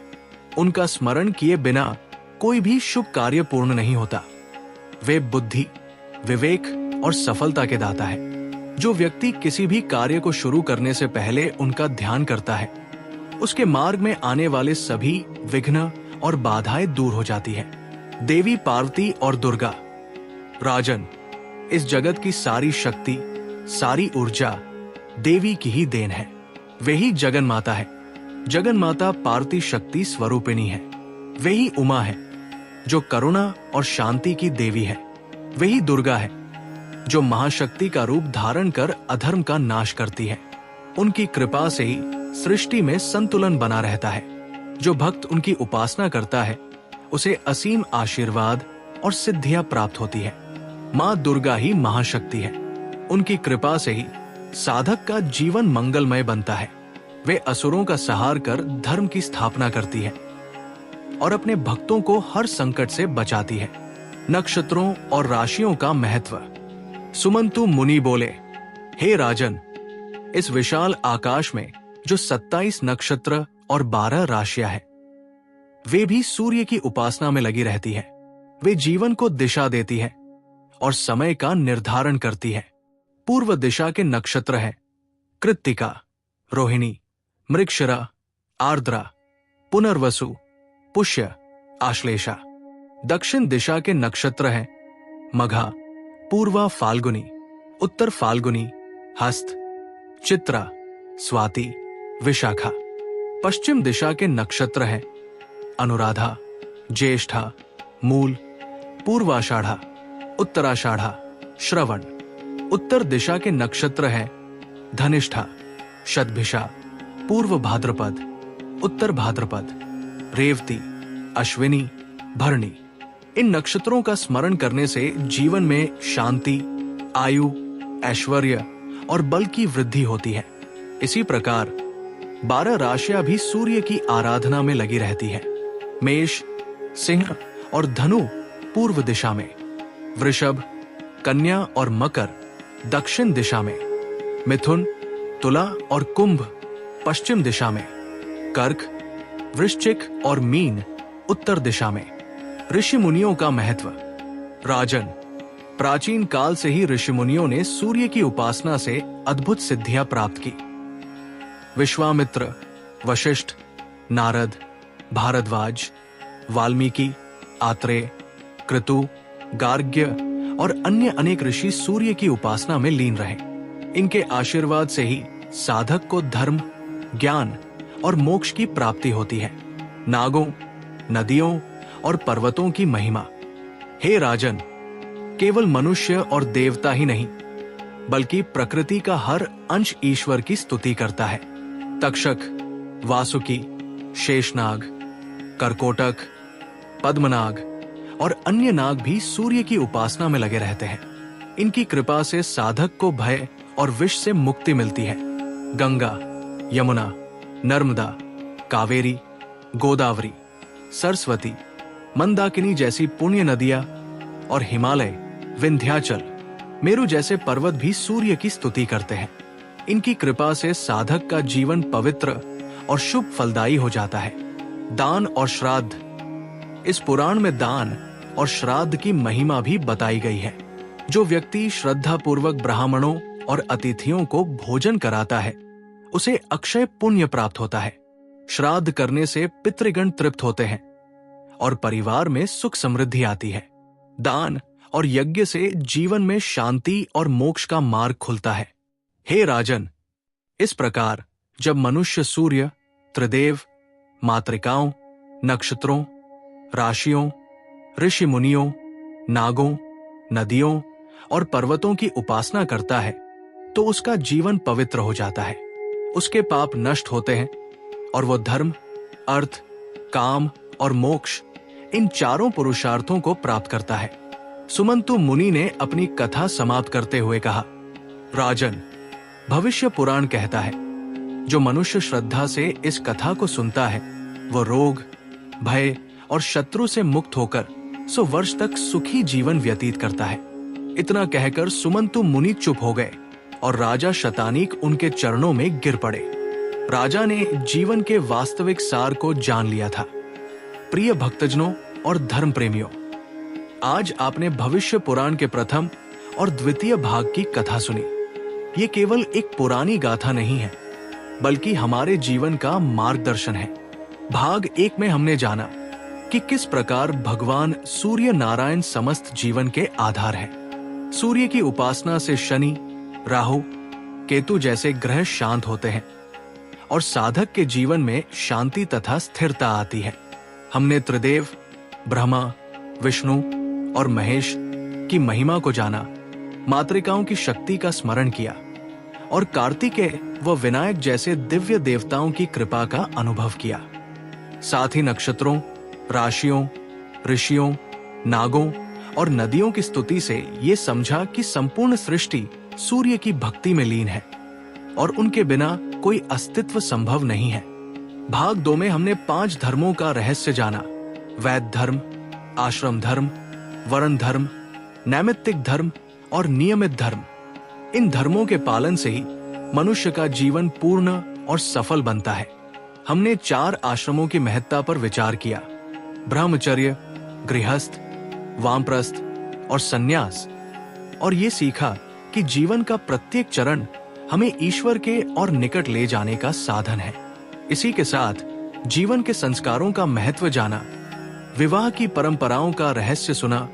उनका स्मरण किए बिना कोई भी शुभ कार्य पूर्ण नहीं होता। वे बुद्धि, विवेक और सफलता के दाता है। जो व्यक्ति किसी भी कार्य को शुरू करने से पहले उनका ध्यान करता है, उसके मार्ग में आने वाले सभी विघ्न और बाधाएं दूर हो जाती है। देवी पार्वती और दुर्गा। राजन, इस जगत की सारी शक्ति, सारी ऊर्जा देवी की ही देन है। वे ही जगन माता है। जगन माता पार्वती शक्ति स्वरूपिणी है। वे ही उमा है, जो करुणा और शांति की देवी है। वे ही दुर्गा है, जो महाशक्ति का रूप धारण कर अधर्म का नाश करती है। उनकी कृपा से ही सृष्टि में संतुलन बना रहता है। जो भक्त उनकी उपासना करता है उसे असीम आशीर्वाद और सिद्धियां प्राप्त होती है। माँ दुर्गा ही महाशक्ति है। उनकी कृपा से ही साधक का जीवन मंगलमय बनता है। वे असुरों का संहार कर धर्म की स्थापना करती है और अपने भक्तों को हर संकट से बचाती है। नक्षत्रों और राशियों का महत्व। सुमंतु मुनि बोले, हे राजन, इस विशाल आकाश में जो 27 नक्षत्र और 12 राशियां हैं, वे भी सूर्य की उपासना में लगी रहती है। वे जीवन को दिशा देती है और समय का निर्धारण करती है। पूर्व दिशा के नक्षत्र हैं कृत्तिका, रोहिणी, मृगशिरा, आर्द्रा, पुनर्वसु, पुष्य, आश्लेषा। दक्षिण दिशा के नक्षत्र हैं मघा, पूर्वा फाल्गुनी, उत्तर फाल्गुनी, हस्त, चित्रा, स्वाति, विशाखा। पश्चिम दिशा के नक्षत्र हैं अनुराधा, ज्येष्ठा, मूल, पूर्वाषाढ़ा, उत्तराषाढ़ा, श्रवण। उत्तर दिशा के नक्षत्र हैं धनिष्ठा, शतभिषा, पूर्व भाद्रपद, उत्तर भाद्रपद, रेवती, अश्विनी, भरणी। इन नक्षत्रों का स्मरण करने से जीवन में शांति, आयु, ऐश्वर्य और बल की वृद्धि होती है। इसी प्रकार 12 राशियां भी सूर्य की आराधना में लगी रहती है। मेष, सिंह और धनु पूर्व दिशा में, वृषभ, कन्या और मकर दक्षिण दिशा में, मिथुन, तुला और कुंभ पश्चिम दिशा में, कर्क, वृश्चिक और मीन उत्तर दिशा में। ऋषि मुनियों का महत्व। राजन, प्राचीन काल से ही ऋषि मुनियों ने सूर्य की उपासना से अद्भुत सिद्धियां प्राप्त की। विश्वामित्र, वशिष्ठ, नारद, भारद्वाज, वाल्मीकि, आत्रेय, क्रतु, गार्ग्य और अन्य अनेक ऋषि सूर्य की उपासना में लीन रहे। इनके आशीर्वाद से ही साधक को धर्म, ज्ञान और मोक्ष की प्राप्ति होती है। नागों, नदियों और पर्वतों की महिमा। हे राजन, केवल मनुष्य और देवता ही नहीं, बल्कि प्रकृति का हर अंश ईश्वर की स्तुति करता है। तक्षक, वासुकी, शेषनाग, करकोटक, पद्मनाग और अन्य नाग भी सूर्य की उपासना में लगे रहते हैं। इनकी कृपा से साधक को भय और विष से मुक्ति मिलती है। गंगा, यमुना, नर्मदा, कावेरी, गोदावरी, सरस्वती, मंदाकिनी जैसी पुण्य नदियां और हिमालय, विंध्याचल, मेरु जैसे पर्वत भी सूर्य की स्तुति करते हैं। इनकी कृपा से साधक का जीवन पवित्र और शुभ फलदायी हो जाता है। दान और श्राद्ध। इस पुराण में दान और श्राद्ध की महिमा भी बताई गई है। जो व्यक्ति श्रद्धा पूर्वक ब्राह्मणों और अतिथियों को भोजन कराता है, उसे अक्षय पुण्य प्राप्त होता है। श्राद्ध करने से पितृगण तृप्त होते हैं और परिवार में सुख समृद्धि आती है। दान और यज्ञ से जीवन में शांति और मोक्ष का मार्ग खुलता है। हे राजन, इस प्रकार जब मनुष्य सूर्य, त्रिदेव, मातृकाओं, नक्षत्रों, राशियों, ऋषि मुनियों, नागों, नदियों और पर्वतों की उपासना करता है, तो उसका जीवन पवित्र हो जाता है। उसके पाप नष्ट होते हैं और वो धर्म, अर्थ, काम और मोक्ष, इन चारों पुरुषार्थों को प्राप्त करता है। सुमंतु मुनि ने अपनी कथा समाप्त करते हुए कहा, राजन, भविष्य पुराण कहता है, जो मनुष्य श्रद्धा से इस कथा को सुनता है, वो रोग, भय और शत्रु से मुक्त होकर 100 वर्ष तक सुखी जीवन व्यतीत करता है। इतना कहकर सुमंतु मुनि चुप हो गए और राजा शतानीक उनके चरणों में गिर पड़े। राजा ने जीवन के वास्तविक सार को जान लिया था। प्रिय भक्तजनों और धर्म प्रेमियों, आज आपने भविष्य पुराण के प्रथम और द्वितीय भाग की कथा सुनी। ये केवल एक पुरानी गाथा नहीं है, बल्कि हमारे जीवन का मार्गदर्शन है। भाग 1 में हमने जाना कि किस प्रकार भगवान सूर्य नारायण समस्त जीवन के आधार हैं। सूर्य की उपासना से शनि, राहु, केतु जैसे ग्रह शांत होते हैं और साधक के जीवन में शांति तथा स्थिरता आती है। हमने त्रिदेव, ब्रह्मा, विष्णु और महेश की महिमा को जाना, मातृकाओं की शक्ति का स्मरण किया और कार्तिकेय व विनायक जैसे दिव्य देवताओं की कृपा का अनुभव किया। साथ ही नक्षत्रों, राशियों, ऋषियों, नागों और नदियों की स्तुति से ये समझा कि संपूर्ण सृष्टि सूर्य की भक्ति में लीन है और उनके बिना कोई अस्तित्व संभव नहीं है। भाग 2 में हमने 5 धर्मों का रहस्य जाना। वैद धर्म, आश्रम धर्म, वर्ण धर्म, नैमित्तिक धर्म और नियमित धर्म। इन धर्मों के पालन से ही मनुष्य का जीवन पूर्ण और सफल बनता है। हमने 4 आश्रमों की महत्ता पर विचार किया: ब्रह्मचर्य, गृहस्थ, वामप्रस्थ और संन्यास। और ये सीखा कि जीवन का प्रत्येक चरण हमें ईश्वर के और निकट ले जाने का साधन है। इसी के साथ जीवन के संस्कारों का महत्व जाना, विवाह की परंपराओं का रहस्य सुना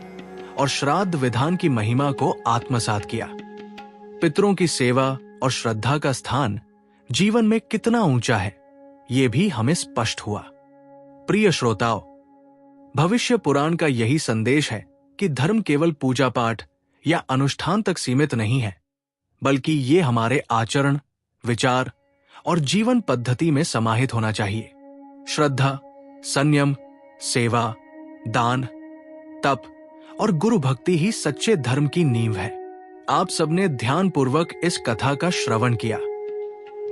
और श्राद्ध विधान की महिमा को आत्मसात किया। पितरों की सेवा और श्रद्धा का स्थान जीवन में कितना ऊंचा है, ये भी हमें स्पष्ट हुआ। प्रिय श्रोताओं, भविष्य पुराण का यही संदेश है कि धर्म केवल पूजा पाठ या अनुष्ठान तक सीमित नहीं है, बल्कि ये हमारे आचरण, विचार और जीवन पद्धति में समाहित होना चाहिए। श्रद्धा, संयम, सेवा, दान, तप और गुरु भक्ति ही सच्चे धर्म की नींव है। आप सबने ध्यानपूर्वक इस कथा का श्रवण किया।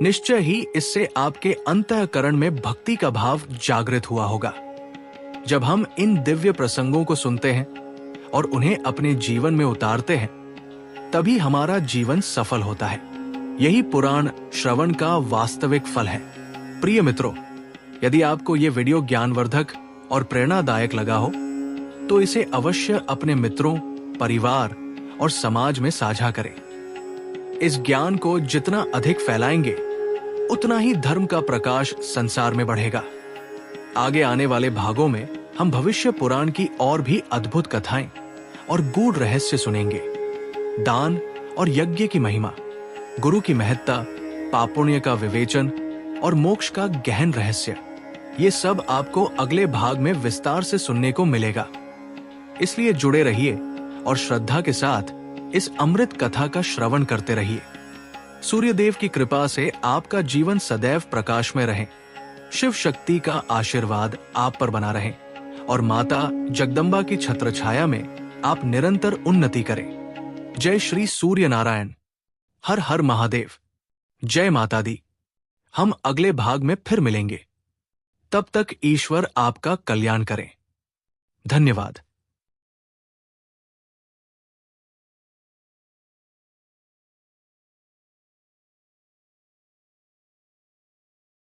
निश्चय ही इससे आपके अंतःकरण में भक्ति का भाव जागृत हुआ होगा। जब हम इन दिव्य प्रसंगों को सुनते हैं और उन्हें अपने जीवन में उतारते हैं, तभी हमारा जीवन सफल होता है। यही पुराण श्रवण का वास्तविक फल है। प्रिय मित्रों, यदि आपको ये वीडियो ज्ञानवर्धक और प्रेरणादायक लगा हो, तो इसे अवश्य अपने मित्रों, परिवार और समाज में साझा करें। इस ज्ञान को जितना अधिक फैलाएंगे, उतना ही धर्म का प्रकाश संसार में बढ़ेगा। आगे आने वाले भागों में हम भविष्य पुराण की और भी अद्भुत कथाएं और गूढ़ रहस्य सुनेंगे। दान और यज्ञ की महिमा, गुरु की महत्ता, पापुण्य का विवेचन और मोक्ष का गहन रहस्य, ये सब आपको अगले भाग में विस्तार से सुनने को मिलेगा। इसलिए जुड़े रहिए और श्रद्धा के साथ इस अमृत कथा का श्रवण करते रहिए। सूर्यदेव की कृपा से आपका जीवन सदैव प्रकाश में रहे, शिव शक्ति का आशीर्वाद आप पर बना रहे और माता जगदम्बा की छत्र छाया में आप निरंतर उन्नति करें। जय श्री सूर्य नारायण। हर हर महादेव। जय माता दी। हम अगले भाग में फिर मिलेंगे। तब तक ईश्वर आपका कल्याण करें। धन्यवाद।